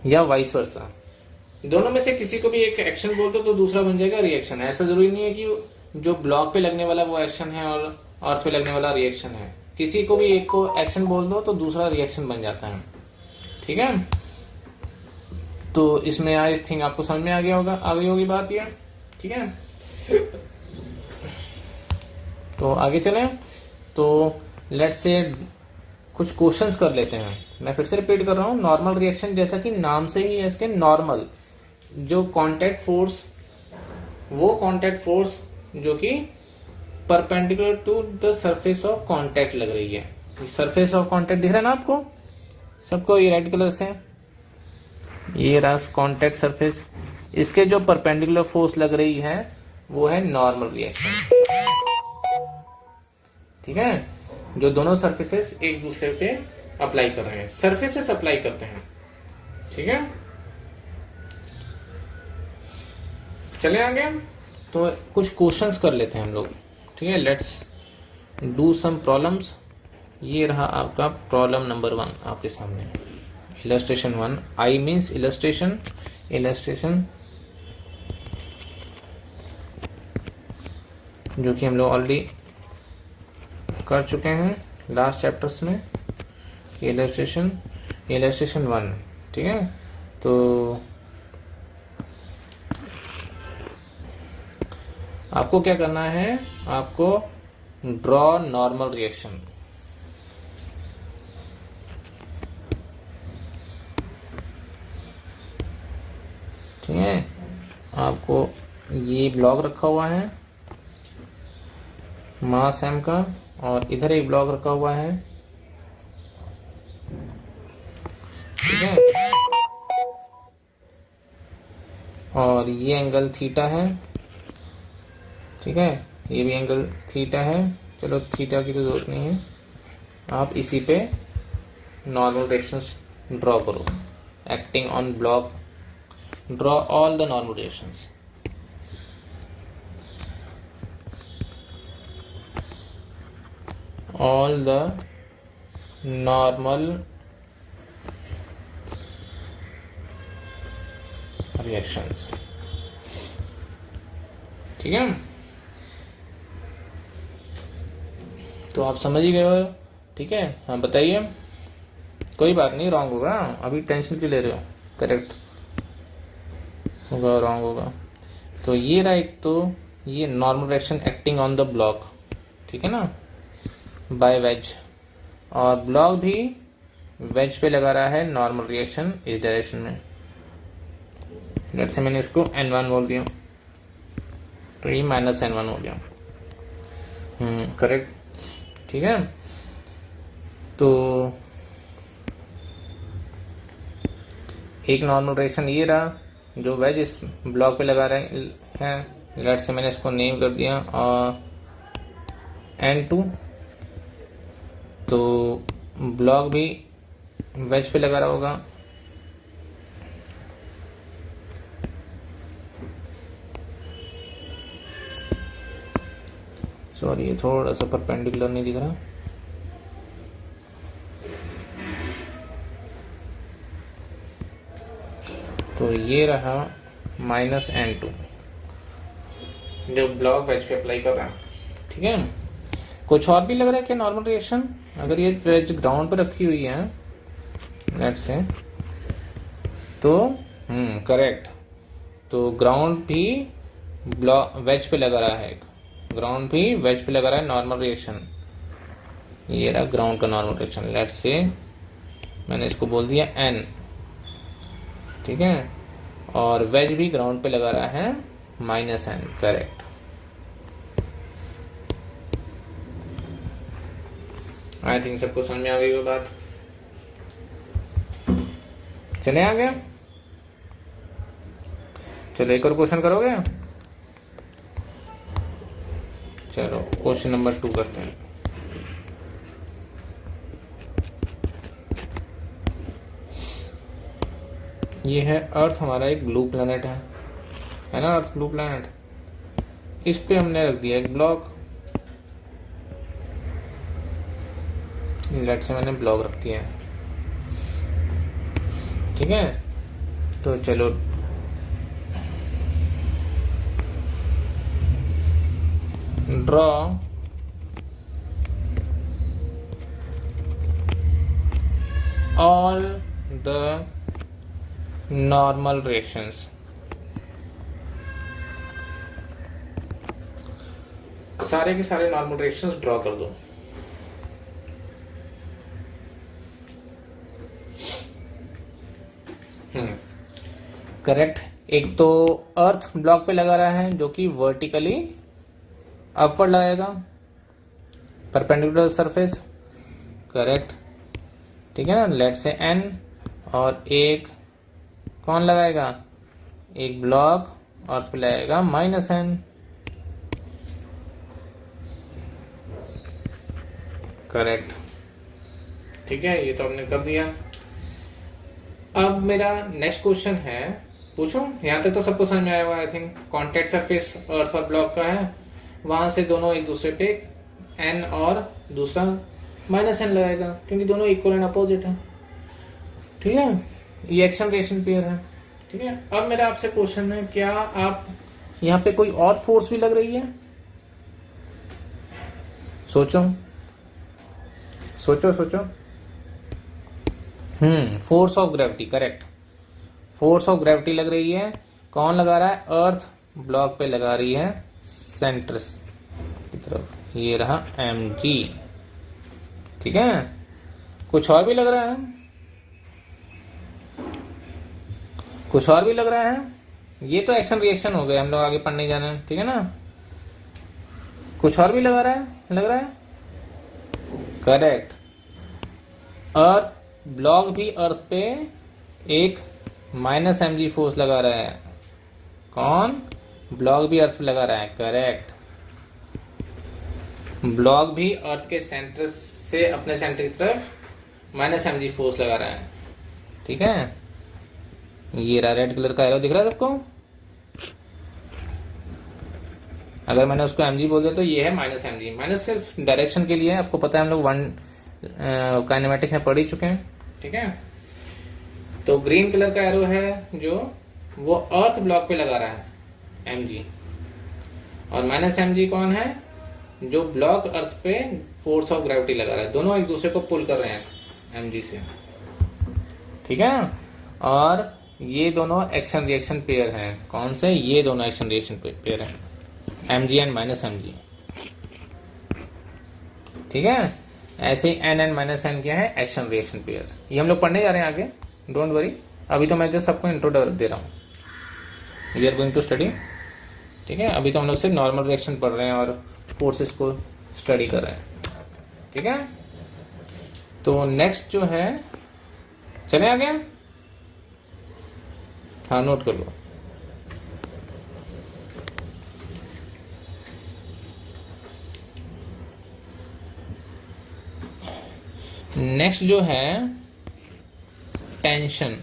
या वाइस वर्सा। दोनों में से किसी को भी एक एक्शन बोल दो तो दूसरा बन जाएगा रिएक्शन। ऐसा जरूरी नहीं है कि जो ब्लॉक पे लगने वाला वो एक्शन है और अर्थ पे लगने वाला रिएक्शन है। किसी को भी एक को एक्शन बोल दो तो दूसरा रिएक्शन बन जाता है। ठीक है, तो इसमें आई थिंक आपको समझ में आ गया होगा, आ गई होगी बात ये। ठीक है, तो आगे चलें, तो लेट्स से कुछ क्वेश्चंस कर लेते हैं। मैं फिर से रिपीट कर रहा हूं, नॉर्मल रिएक्शन जैसा कि नाम से ही है इसके नॉर्मल, जो कांटेक्ट फोर्स, वो कांटेक्ट फोर्स जो कि perpendicular to the surface of contact लग रही है। सरफेस ऑफ कांटेक्ट दिख रहा है ना आपको सबको, ये रेड कलर से, ये रहा कांटेक्ट सरफेस, इसके जो परपेंडिकुलर फोर्स लग रही है वो है नॉर्मल रिएक्शन। ठीक है, जो दोनों सरफेसेस एक दूसरे पे अप्लाई कर रहे हैं, सरफेसेस अप्लाई करते हैं। ठीक है, चले आगे, तो कुछ क्वेश्चंस कर लेते हैं हम लोग। ठीक है, लेट्स डू सम प्रॉब्लम्स। ये रहा आपका प्रॉब्लम नंबर 1 आपके सामने, illustration 1। I means illustration, illustration जो कि हम लोग ऑलरेडी कर चुके हैं लास्ट चैप्टर्स में। इलस्ट्रेशन 1, ठीक है। तो आपको क्या करना है, आपको ड्रॉ नॉर्मल रिएक्शन, ठीक है। आपको ये ब्लॉक रखा हुआ है मास m का, और इधर एक ब्लॉक रखा हुआ है, ठीक है। और ये एंगल थीटा है, ठीक है। ये भी एंगल थीटा है। चलो थीटा की तो जरूरत नहीं है, आप इसी पे नॉर्मल रिएक्शंस ड्रॉ करो। Acting on block, draw all the normal reactions. all the normal reactions, ठीक है। तो आप समझ ही गए हो, ठीक है। हाँ बताइए, कोई बात नहीं, रॉन्ग होगा, अभी टेंशन क्यों ले रहे हो, करेक्ट होगा, रॉन्ग होगा। तो ये रहा एक, तो ये normal reaction acting on the block, ठीक है ना, बाय वेज, और ब्लॉक भी वेज पे लगा रहा है नॉर्मल रिएक्शन इस डायरेक्शन में। लेट्स से मैंने इसको n1 बोल दिया, तो ये -n1 हो गया, करेक्ट, ठीक है। तो एक नॉर्मल रिएक्शन ये रहा जो वेज इस ब्लॉक पे लगा रहे हैं। लेट्स से मैंने इसको नेम कर दिया और n2, तो ब्लॉक भी वेज पे लगा रहा होगा, सॉरी ये थोड़ा सा परपेंडिकुलर नहीं दिख रहा, तो ये रहा -n2 जो ब्लॉक वेज पे अप्लाई कर रहा है, ठीक है। कुछ और भी लग रहा है क्या नॉर्मल रिएक्शन? अगर ये वेज ग्राउंड पे रखी हुई है लेट्स से, तो करेक्ट, तो ग्राउंड भी ब्लॉक वेज पे लगा रहा है, ग्राउंड भी वेज पे लगा रहा है नॉर्मल रिएक्शन। ये रहा ग्राउंड का नॉर्मल रिएक्शन, लेट्स से मैंने इसको बोल दिया n, ठीक है। और वेज भी ग्राउंड पे लगा रहा है -n, करेक्ट। आई थिंक सबको समझ में आ गई वो बात, चले आ गया। चलो एक और क्वेश्चन करोगे, चलो क्वेश्चन नंबर 2 करते हैं। ये है अर्थ, हमारा एक ब्लू प्लैनेट है ना, अर्थ ब्लू प्लैनेट। इस पे हमने रख दिया एक ब्लॉक, लेट से मैंने ब्लॉक रख दिया है, ठीक है। तो चलो draw all the normal reactions, सारे के सारे नॉर्मल रिएक्शंस ड्रॉ कर दो। करेक्ट। एक तो अर्थ ब्लॉक पे लगा रहा है जो कि वर्टिकली अपवर्ड लगाएगा, परपेंडिकुलर सरफेस, करेक्ट, ठीक है ना। लेट से n, और एक कौन लगाएगा, एक ब्लॉक अर्थ पे लगाएगा -n, करेक्ट, ठीक है। ये तो हमने कर दिया। अब मेरा नेक्स्ट क्वेश्चन है, पूछूं? यहाँ तक तो सबको समझ में आया हुआ, आई थिंक। कॉन्टैक्ट सरफेस अर्थ और ब्लॉक का है, वहां से दोनों एक दूसरे पे n और दूसरा -n लगाएगा, क्योंकि दोनों इक्वल एंड अपोजिट है, ठीक है। ये एक्शन रिएक्शन पेयर है, ठीक है। अब मेरा आपसे क्वेश्चन है, क्या आप यहाँ पे कोई और फोर्स भी लग रही है? सोचो सोचो सोचो, force of gravity, correct. Force of gravity लग रही है, कौन लगा रहा है? अर्थ ब्लॉक पे लगा रही है सेंटर की तरफ, ये रहा mg। ठीक है, कुछ और भी लग रहा है? कुछ और भी लग रहा है? ये तो एक्शन रिएक्शन हो गए, हम लोग आगे पढ़ने जाना है, ठीक है ना। कुछ और भी लगा रहा है, लग रहा है? करेक्ट, अर्थ ब्लॉक भी अर्थ पे एक -mg फोर्स लगा रहा है। कौन? ब्लॉक भी अर्थ पे लगा रहा है, करेक्ट। ब्लॉक भी अर्थ के सेंटर से अपने सेंटर की तरफ -mg फोर्स लगा रहा है, ठीक है। ये रहा रेड कलर का एरो, दिख रहा है सबको? अगर मैंने उसको mg बोल दिया तो ये है -mg। माइनस सिर्फ डायरेक्शन के लिए, आपको पता है हम लोग काइनेमेटिक्स में पढ़ ही चुके हैं, ठीक है। तो ग्रीन कलर का एरो है जो वो अर्थ ब्लॉक पे लगा रहा है mg, और -mg कौन है? जो ब्लॉक अर्थ पे फोर्स ऑफ ग्रेविटी लगा रहा है। दोनों एक दूसरे को पुल कर रहे हैं mg से, ठीक है। और ये दोनों एक्शन रिएक्शन पेयर हैं। कौन से? ये दोनों एक्शन रिएक्शन पेयर हैं, mg एंड -mg, ठीक है। ऐसे ही n एंड -n क्या है? Action reaction pair. ये हम लोग पढ़ने जा रहे हैं आगे, डोंट वरी। अभी तो मैं जस्ट सबको इंट्रो दे रहा हूँ, we are going to study, ठीक है। अभी तो हम लोग सिर्फ नॉर्मल रिएक्शन पढ़ रहे हैं और फोर्सेस को स्टडी कर रहे हैं, ठीक है। तो नेक्स्ट जो है, चले आगे, हाँ नोट कर लो। नेक्स्ट जो है टेंशन।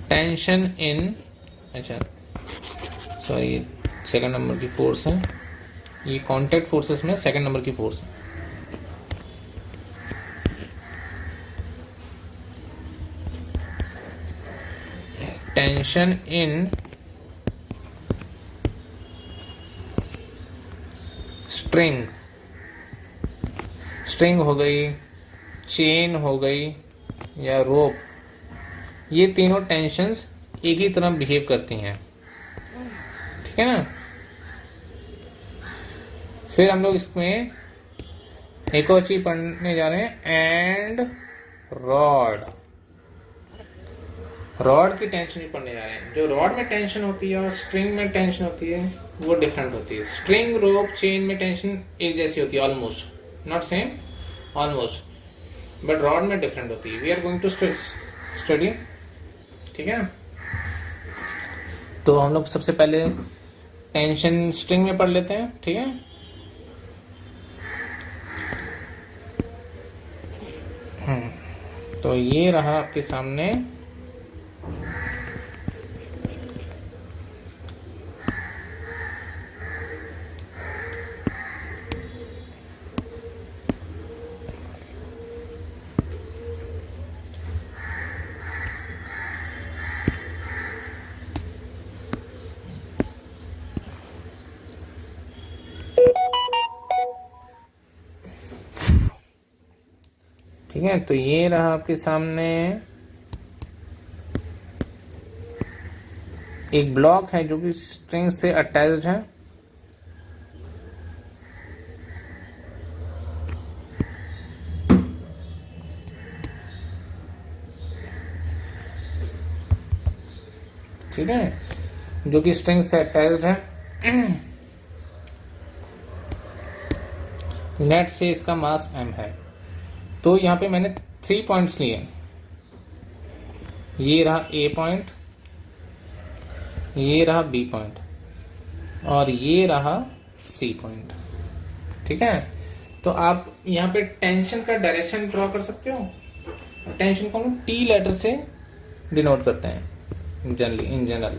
टेंशन इन, अच्छा सॉरी, सेकंड नंबर की फोर्स है ये, कांटेक्ट फोर्सेस में सेकंड नंबर की फोर्स है। टेंशन इन स्ट्रिंग, स्ट्रिंग हो गई, चेन हो गई या रोप, ये तीनों टेंशन्स एक ही तरह बिहेव करती हैं, ठीक है ना। फिर हम लोग इसमें एक और चीज पढ़ने जा रहे हैं, एंड रॉड। रॉड की टेंशन ही पढ़ने जा रहे हैं। जो रॉड में टेंशन होती है और स्ट्रिंग में टेंशन होती है वो डिफरेंट होती है। स्ट्रिंग, रोप, चेन में टेंशन एक जैसी होती है, almost, not same, almost, but rod में डिफरेंट होती है। We are going to study, ठीक है। तो हम लोग सबसे पहले टेंशन स्ट्रिंग में पढ़ लेते हैं, ठीक है। तो ये रहा आपके सामने ठीक है। तो ये रहा आपके सामने एक ब्लॉक है जो कि स्ट्रिंग से अटैच्ड है, ठीक है, जो कि स्ट्रिंग से अटैच्ड है। नेट से इसका मास m है। तो यहां पे मैंने 3 पॉइंट्स लिए, ये रहा A पॉइंट, ये रहा B पॉइंट और ये रहा C पॉइंट, ठीक है। तो आप यहाँ पे टेंशन का डायरेक्शन ड्रॉ कर सकते हो। टेंशन को हम T लेटर से डिनोट करते हैं जनरली, इन जनरल,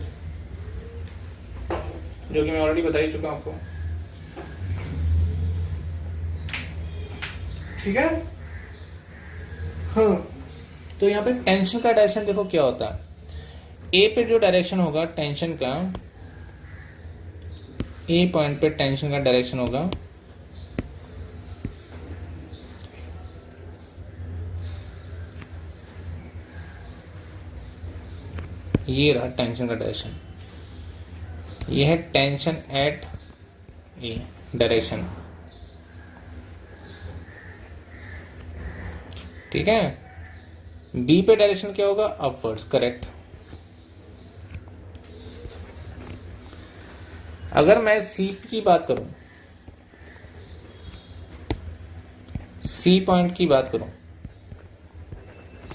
जो कि मैं ऑलरेडी बता ही चुका हूं आपको, ठीक है। हाँ, तो यहाँ पे टेंशन का डायरेक्शन देखो क्या होता है। ए पे जो डायरेक्शन होगा टेंशन का, ए पॉइंट पे टेंशन का डायरेक्शन होगा ये रहा टेंशन का डायरेक्शन, ये है टेंशन एट ए डायरेक्शन, ठीक है। बी पे डायरेक्शन क्या होगा, अपवर्ड्स, करेक्ट। अगर मैं सी की बात करूं, सी पॉइंट की बात करूं,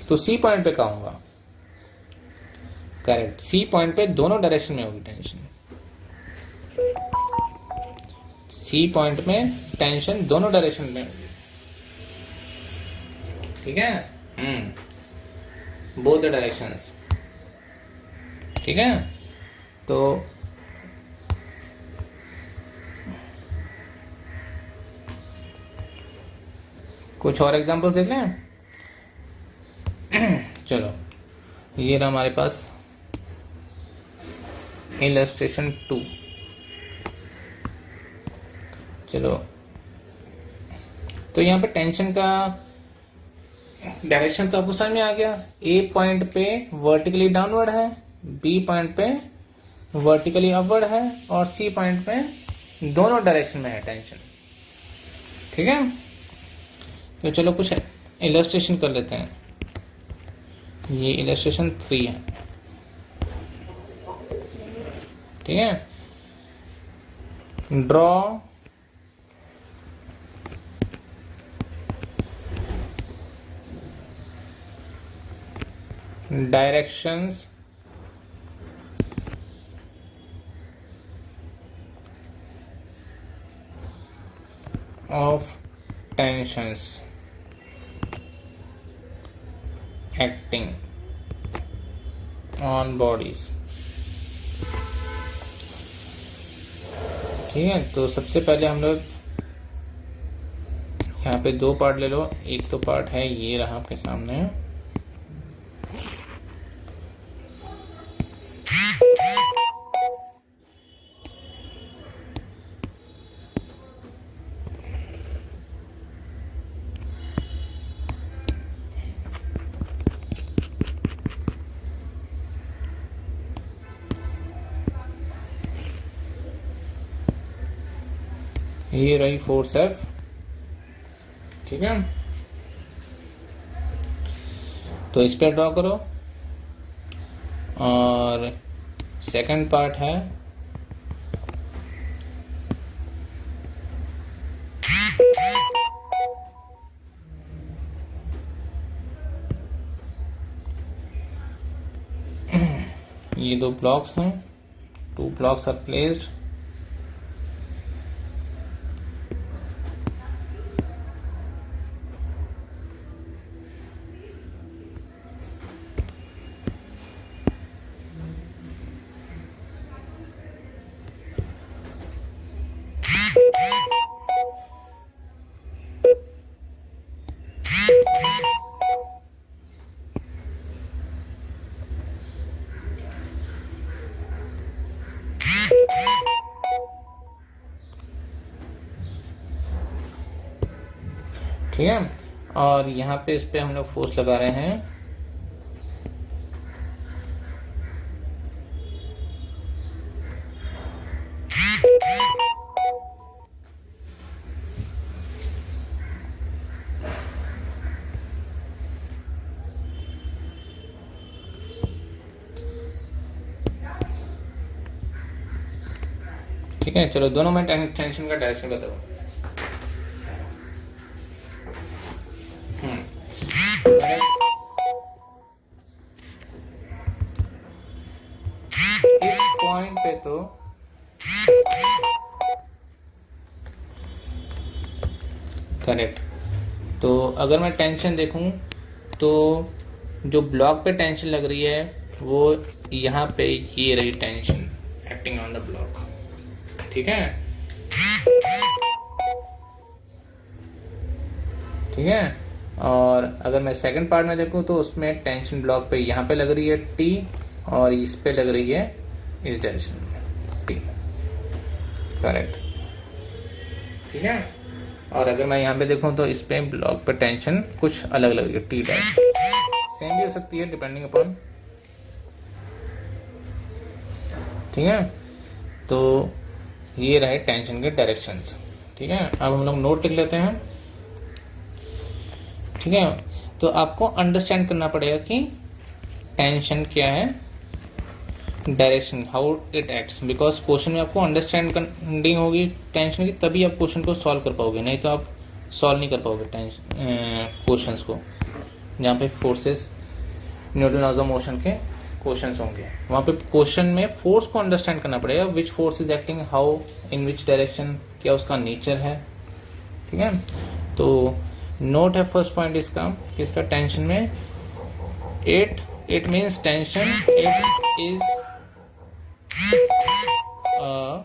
तो सी पॉइंट पे क्या होगा, करेक्ट, सी पॉइंट पे दोनों डायरेक्शन में होगी टेंशन, सी पॉइंट में टेंशन दोनों डायरेक्शन में होगी, ठीक है, बोथ द डायरेक्शंस, ठीक है। तो कुछ और एग्जांपल्स देख लें। चलो, ये रहा हमारे पास इलस्ट्रेशन 2। चलो, तो यहाँ पे टेंशन का डायरेक्शन तो आपको समझ में आ गया। ए पॉइंट पे वर्टिकली डाउनवर्ड है, बी पॉइंट पे वर्टिकली अपवर्ड है, और सी पॉइंट पे दोनों डायरेक्शन में है टेंशन, ठीक है। तो चलो कुछ इलस्ट्रेशन कर लेते हैं। ये इलस्ट्रेशन 3 है, ठीक है। Draw directions of tensions acting on bodies, ठीक है। तो सबसे पहले हम लोग यहाँ पे दो पार्ट ले लो। एक तो पार्ट है ये रहा आपके सामने, ये रही फोर्स एफ, ठीक है। तो इस पे ड्रॉ करो। और सेकंड पार्ट है ये दो ब्लॉक्स हैं, 2 blocks are placed, ठीक है। और यहाँ पे इस पे हम लोग फोर्स लगा रहे हैं ठीक है। चलो, दोनों में टेंशन का डायरेक्शन बताओ। इस पॉइंट पे तो करेक्ट। तो अगर मैं टेंशन देखूं तो जो ब्लॉक पे टेंशन लग रही है वो यहाँ पे ये रही tension acting on the block, ठीक है। ठीक है। और अगर मैं सेकंड पार्ट में देखूं तो उसमें टेंशन ब्लॉक पे यहाँ पे लग रही है टी, और इस पे लग रही है इस डायरेक्शन में टी, करेक्ट, ठीक है। और अगर मैं यहाँ पे देखूं तो इस पे ब्लॉक पे टेंशन कुछ अलग लग रही है, टी डायरेक्शन, सेम भी हो सकती है डिपेंडिंग अपॉन ठीक है, तो ये रहे टेंशन के डायरेक्शंस। ठीक है, अब हम लोग नोट लिख लेते हैं। ठीक है, तो आपको अंडरस्टैंड करना पड़ेगा कि टेंशन क्या है, direction, how it acts, because question में आपको अंडरस्टैंडिंग होगी टेंशन की, तभी आप क्वेश्चन को सॉल्व कर पाओगे, नहीं तो आप सॉल्व नहीं कर पाओगे क्वेश्चंस को। जहाँ पे forces, Newton laws of motion के क्वेश्चंस होंगे, वहाँ पे क्वेश्चन में फोर्स को अंडरस्टैंड करना पड़ेगा, which force is acting, how, in which direction, क्या उसका नेचर है। ठीक है, तो नोट है फर्स्ट पॉइंट इसका, किसका, टेंशन में, it means tension, it is a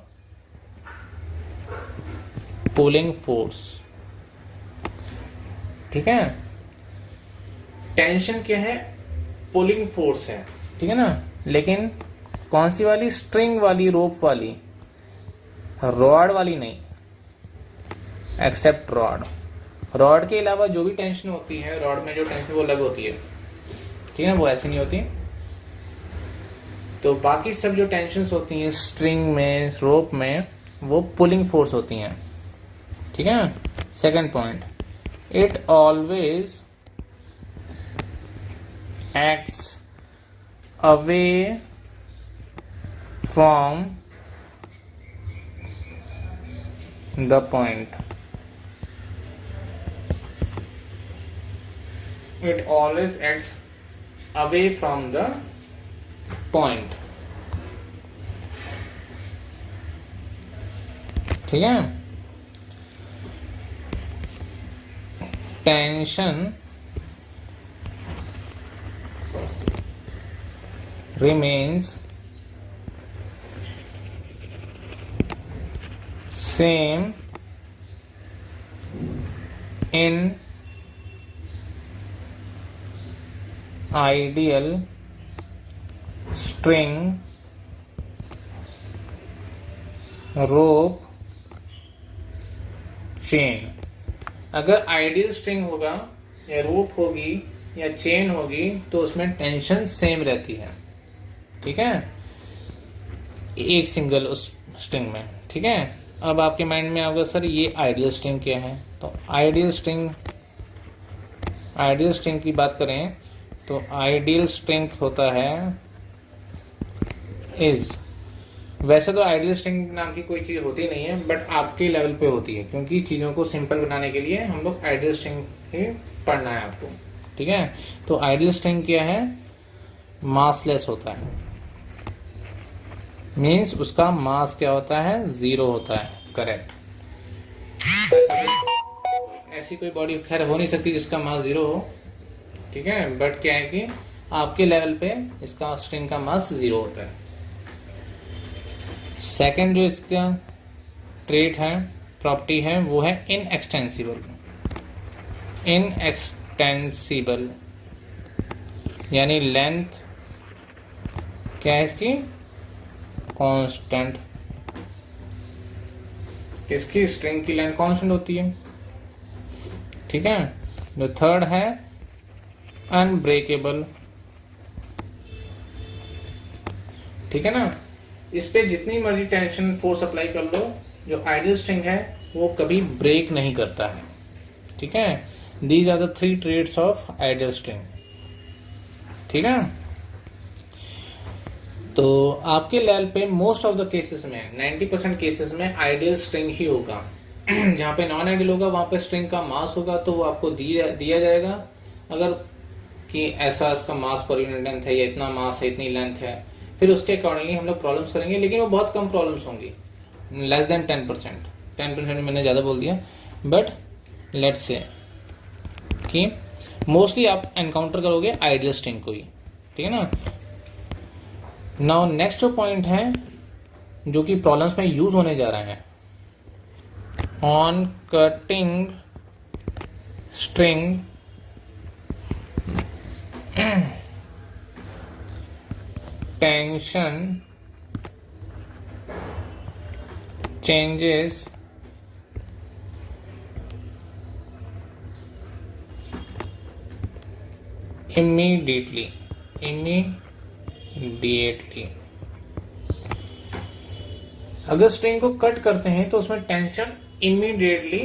pulling force. ठीक है, टेंशन क्या है, पुलिंग फोर्स है। ठीक है ना, लेकिन कौन सी वाली, स्ट्रिंग वाली, रोप वाली, रॉड वाली नहीं, एक्सेप्ट रॉड के अलावा जो भी टेंशन होती है, रॉड में जो टेंशन वो अलग होती है। ठीक है, वो ऐसी नहीं होती। तो बाकी सब जो टेंशन्स होती हैं स्ट्रिंग में, रोप में, वो पुलिंग फोर्स होती हैं। ठीक है, second point, it always acts away from the point, it always acts away from the point. ठीक है, tension remains same in ideal string, rope, chain. अगर आइडियल स्ट्रिंग होगा या रोप होगी या चेन होगी तो उसमें टेंशन सेम रहती है। ठीक है, एक सिंगल उस स्ट्रिंग में। ठीक है, अब आपके माइंड में आएगा सर ये आइडियल स्ट्रिंग क्या है, तो आइडियल स्ट्रिंग की बात करें तो आइडियल स्ट्रिंग होता है इज, वैसे तो आइडियल स्ट्रिंग नाम की कोई चीज होती नहीं है, बट आपके लेवल पे होती है, क्योंकि चीजों को सिंपल बनाने के लिए हम लोग आइडियल स्ट्रिंग ही पढ़ना है आपको। ठीक है, तो आइडियल स्ट्रिंग क्या है, मासलेस होता है, मीन्स उसका मास क्या होता है, 0 होता है। करेक्ट, ऐसी कोई बॉडी खैर हो नहीं सकती जिसका मास 0 हो। ठीक है, बट क्या है कि आपके लेवल पे इसका स्ट्रिंग का मास 0 होता है। सेकंड जो इसका ट्रेट है, प्रॉपर्टी है, वो है इनएक्सटेंसिबल। इनएक्सटेंसिबल यानी लेंथ क्या है इसकी, कांस्टेंट। इसकी स्ट्रिंग की लेंथ कांस्टेंट होती है। ठीक है, जो थर्ड है अनब्रेकेबल। ठीक है ना, इस पे जितनी मर्जी टेंशन फोर्स अप्लाई कर लो, जो आइडियल स्ट्रिंग है वो कभी ब्रेक नहीं करता है। ठीक है, these are the 3 traits of ideal string. ठीक है, तो आपके लेवल पे मोस्ट ऑफ द केसेस में 90% केसेस में आइडियल स्ट्रिंग ही होगा। जहां पे नॉन आइडियल होगा वहां पे स्ट्रिंग का मास होगा तो वो आपको दिया जाएगा, अगर कि ऐसा इसका मास पर यूनिट लेंथ है या इतना मास है, इतनी लेंथ है, फिर उसके अकॉर्डिंगली हम लोग प्रॉब्लम्स करेंगे, लेकिन वो बहुत कम प्रॉब्लम्स होंगी, लेस देन 10%। 10% मैंने ज्यादा बोल दिया, बट लेट्स से कि मोस्टली आप एनकाउंटर करोगे आइडियल स्ट्रिंग को ही। ठीक है ना, नाउ नेक्स्ट जो पॉइंट है जो कि प्रॉब्लम्स में यूज होने जा रहा है, on cutting string tension changes immediately अगर स्ट्रिंग को कट करते हैं तो उसमें टेंशन इमीडिएटली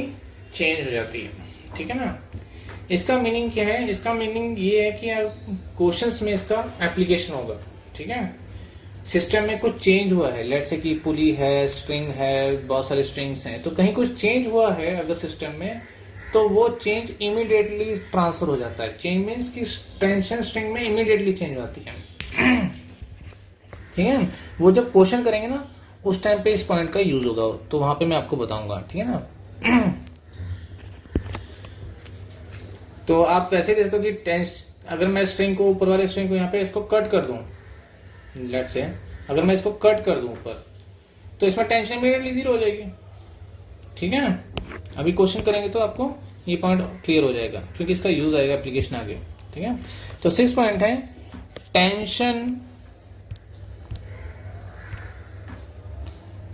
चेंज हो जाती है, ठीक है ना। इसका मीनिंग क्या है, इसका मीनिंग ये है कि क्वेश्चंस में इसका एप्लीकेशन होगा, ठीक है। सिस्टम में कुछ चेंज हुआ है, लेट्स से कि पुली है, स्ट्रिंग है, बहुत सारे स्ट्रिंग्स हैं, तो कहीं कुछ चेंज हुआ है अगर सिस्टम में, तो वो चेंज इमीडिएटली ट्रांसफर हो जाता है। चेंज मीन्स की टेंशन स्ट्रिंग में इमीडिएटली चेंज होती है, ठीक है। वो जब क्वेश्चन करेंगे ना उस टाइम पे इस पॉइंट का यूज होगा, तो वहां पे मैं आपको बताऊंगा, ठीक है ना। तो आप वैसे देख हो कि अगर मैं स्ट्रिंग को, ऊपर वाले स्ट्रिंग को यहाँ पे इसको कट कर दूं, लेट्स से अगर मैं इसको कट कर दूं ऊपर, तो इसमें टेंशन इमीडिएटली जीरो हो जाएगी, ठीक है ना। अभी क्वेश्चन करेंगे तो आपको ये पॉइंट क्लियर हो जाएगा, क्योंकि इसका यूज आएगा एप्लीकेशन आगे, ठीक है। तो 6 पॉइंट है टेंशन,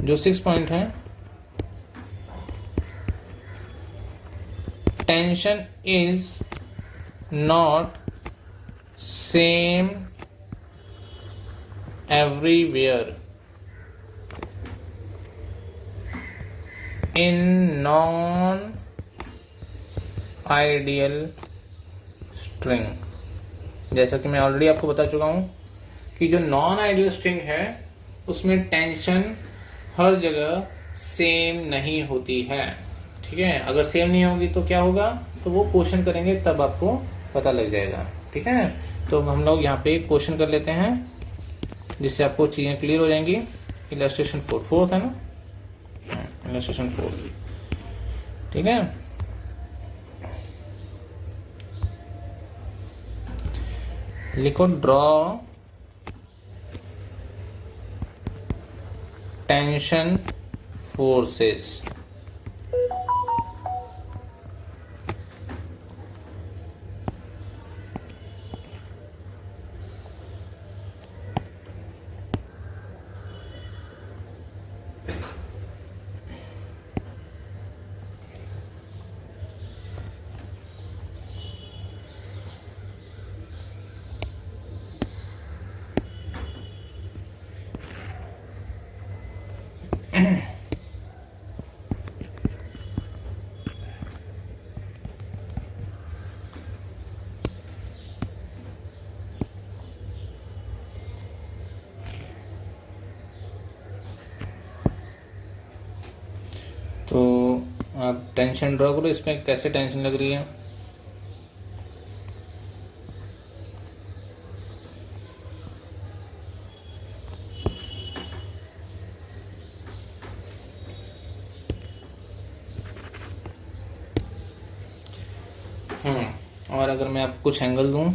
जो 6 पॉइंट है, tension is not same everywhere in non ideal string. जैसा कि मैं ऑलरेडी आपको बता चुका हूं कि जो नॉन आइडियल स्ट्रिंग है उसमें टेंशन हर जगह सेम नहीं होती है, ठीक है। अगर सेम नहीं होगी तो क्या होगा, तो वो क्वेश्चन करेंगे तब आपको पता लग जाएगा, ठीक है। तो हम लोग यहाँ पे क्वेश्चन कर लेते हैं जिससे आपको चीजें क्लियर हो जाएंगी। इलस्ट्रेशन 4 है ना, इलस्ट्रेशन 4, ठीक है। लिखो ड्रॉ टेंशन फोर्सेस। तो आप टेंशन ड्रॉ करो, इसमें कैसे टेंशन लग रही है। और अगर मैं आपको कुछ एंगल दूं,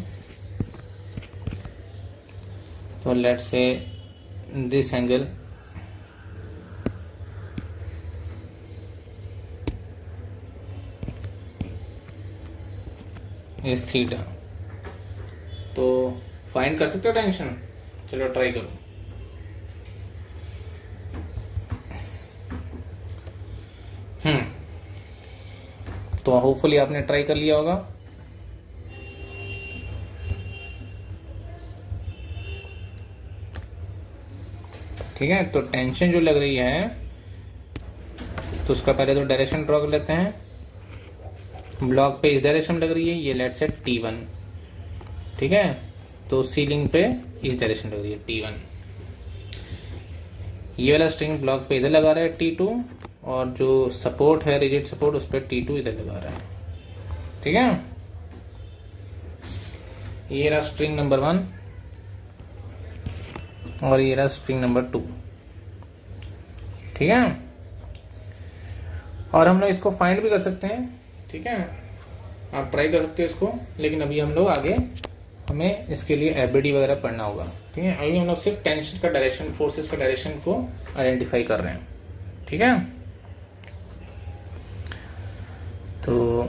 तो let's say this angle is theta, तो फाइंड कर सकते हो टेंशन। चलो ट्राई करो। तो होपफुली आपने ट्राई कर लिया होगा। ठीक है, तो टेंशन जो लग रही है तो उसका पहले तो डायरेक्शन ड्रॉ कर लेते हैं। ब्लॉक पे इस डायरेक्शन लग रही है, ये लेट से T1, ठीक है। तो सीलिंग पे इस डायरेक्शन लग रही है T1। ये वाला स्ट्रिंग ब्लॉक पे इधर लगा रहा है T2, और जो सपोर्ट है रिजिड सपोर्ट उस पर T2 इधर लगा रहा है, ठीक है। ये रहा स्ट्रिंग नंबर 1 और ये रहा स्ट्रिंग नंबर 2, ठीक है। और हम लोग इसको फाइंड भी कर सकते हैं, ठीक है। आप ट्राई कर सकते हो इसको, लेकिन अभी हम लोग आगे हमें इसके लिए एफबीडी वगैरह पढ़ना होगा, ठीक है। अभी हम लोग सिर्फ टेंशन का डायरेक्शन, फोर्सेस का डायरेक्शन को आइडेंटिफाई कर रहे हैं, ठीक है। तो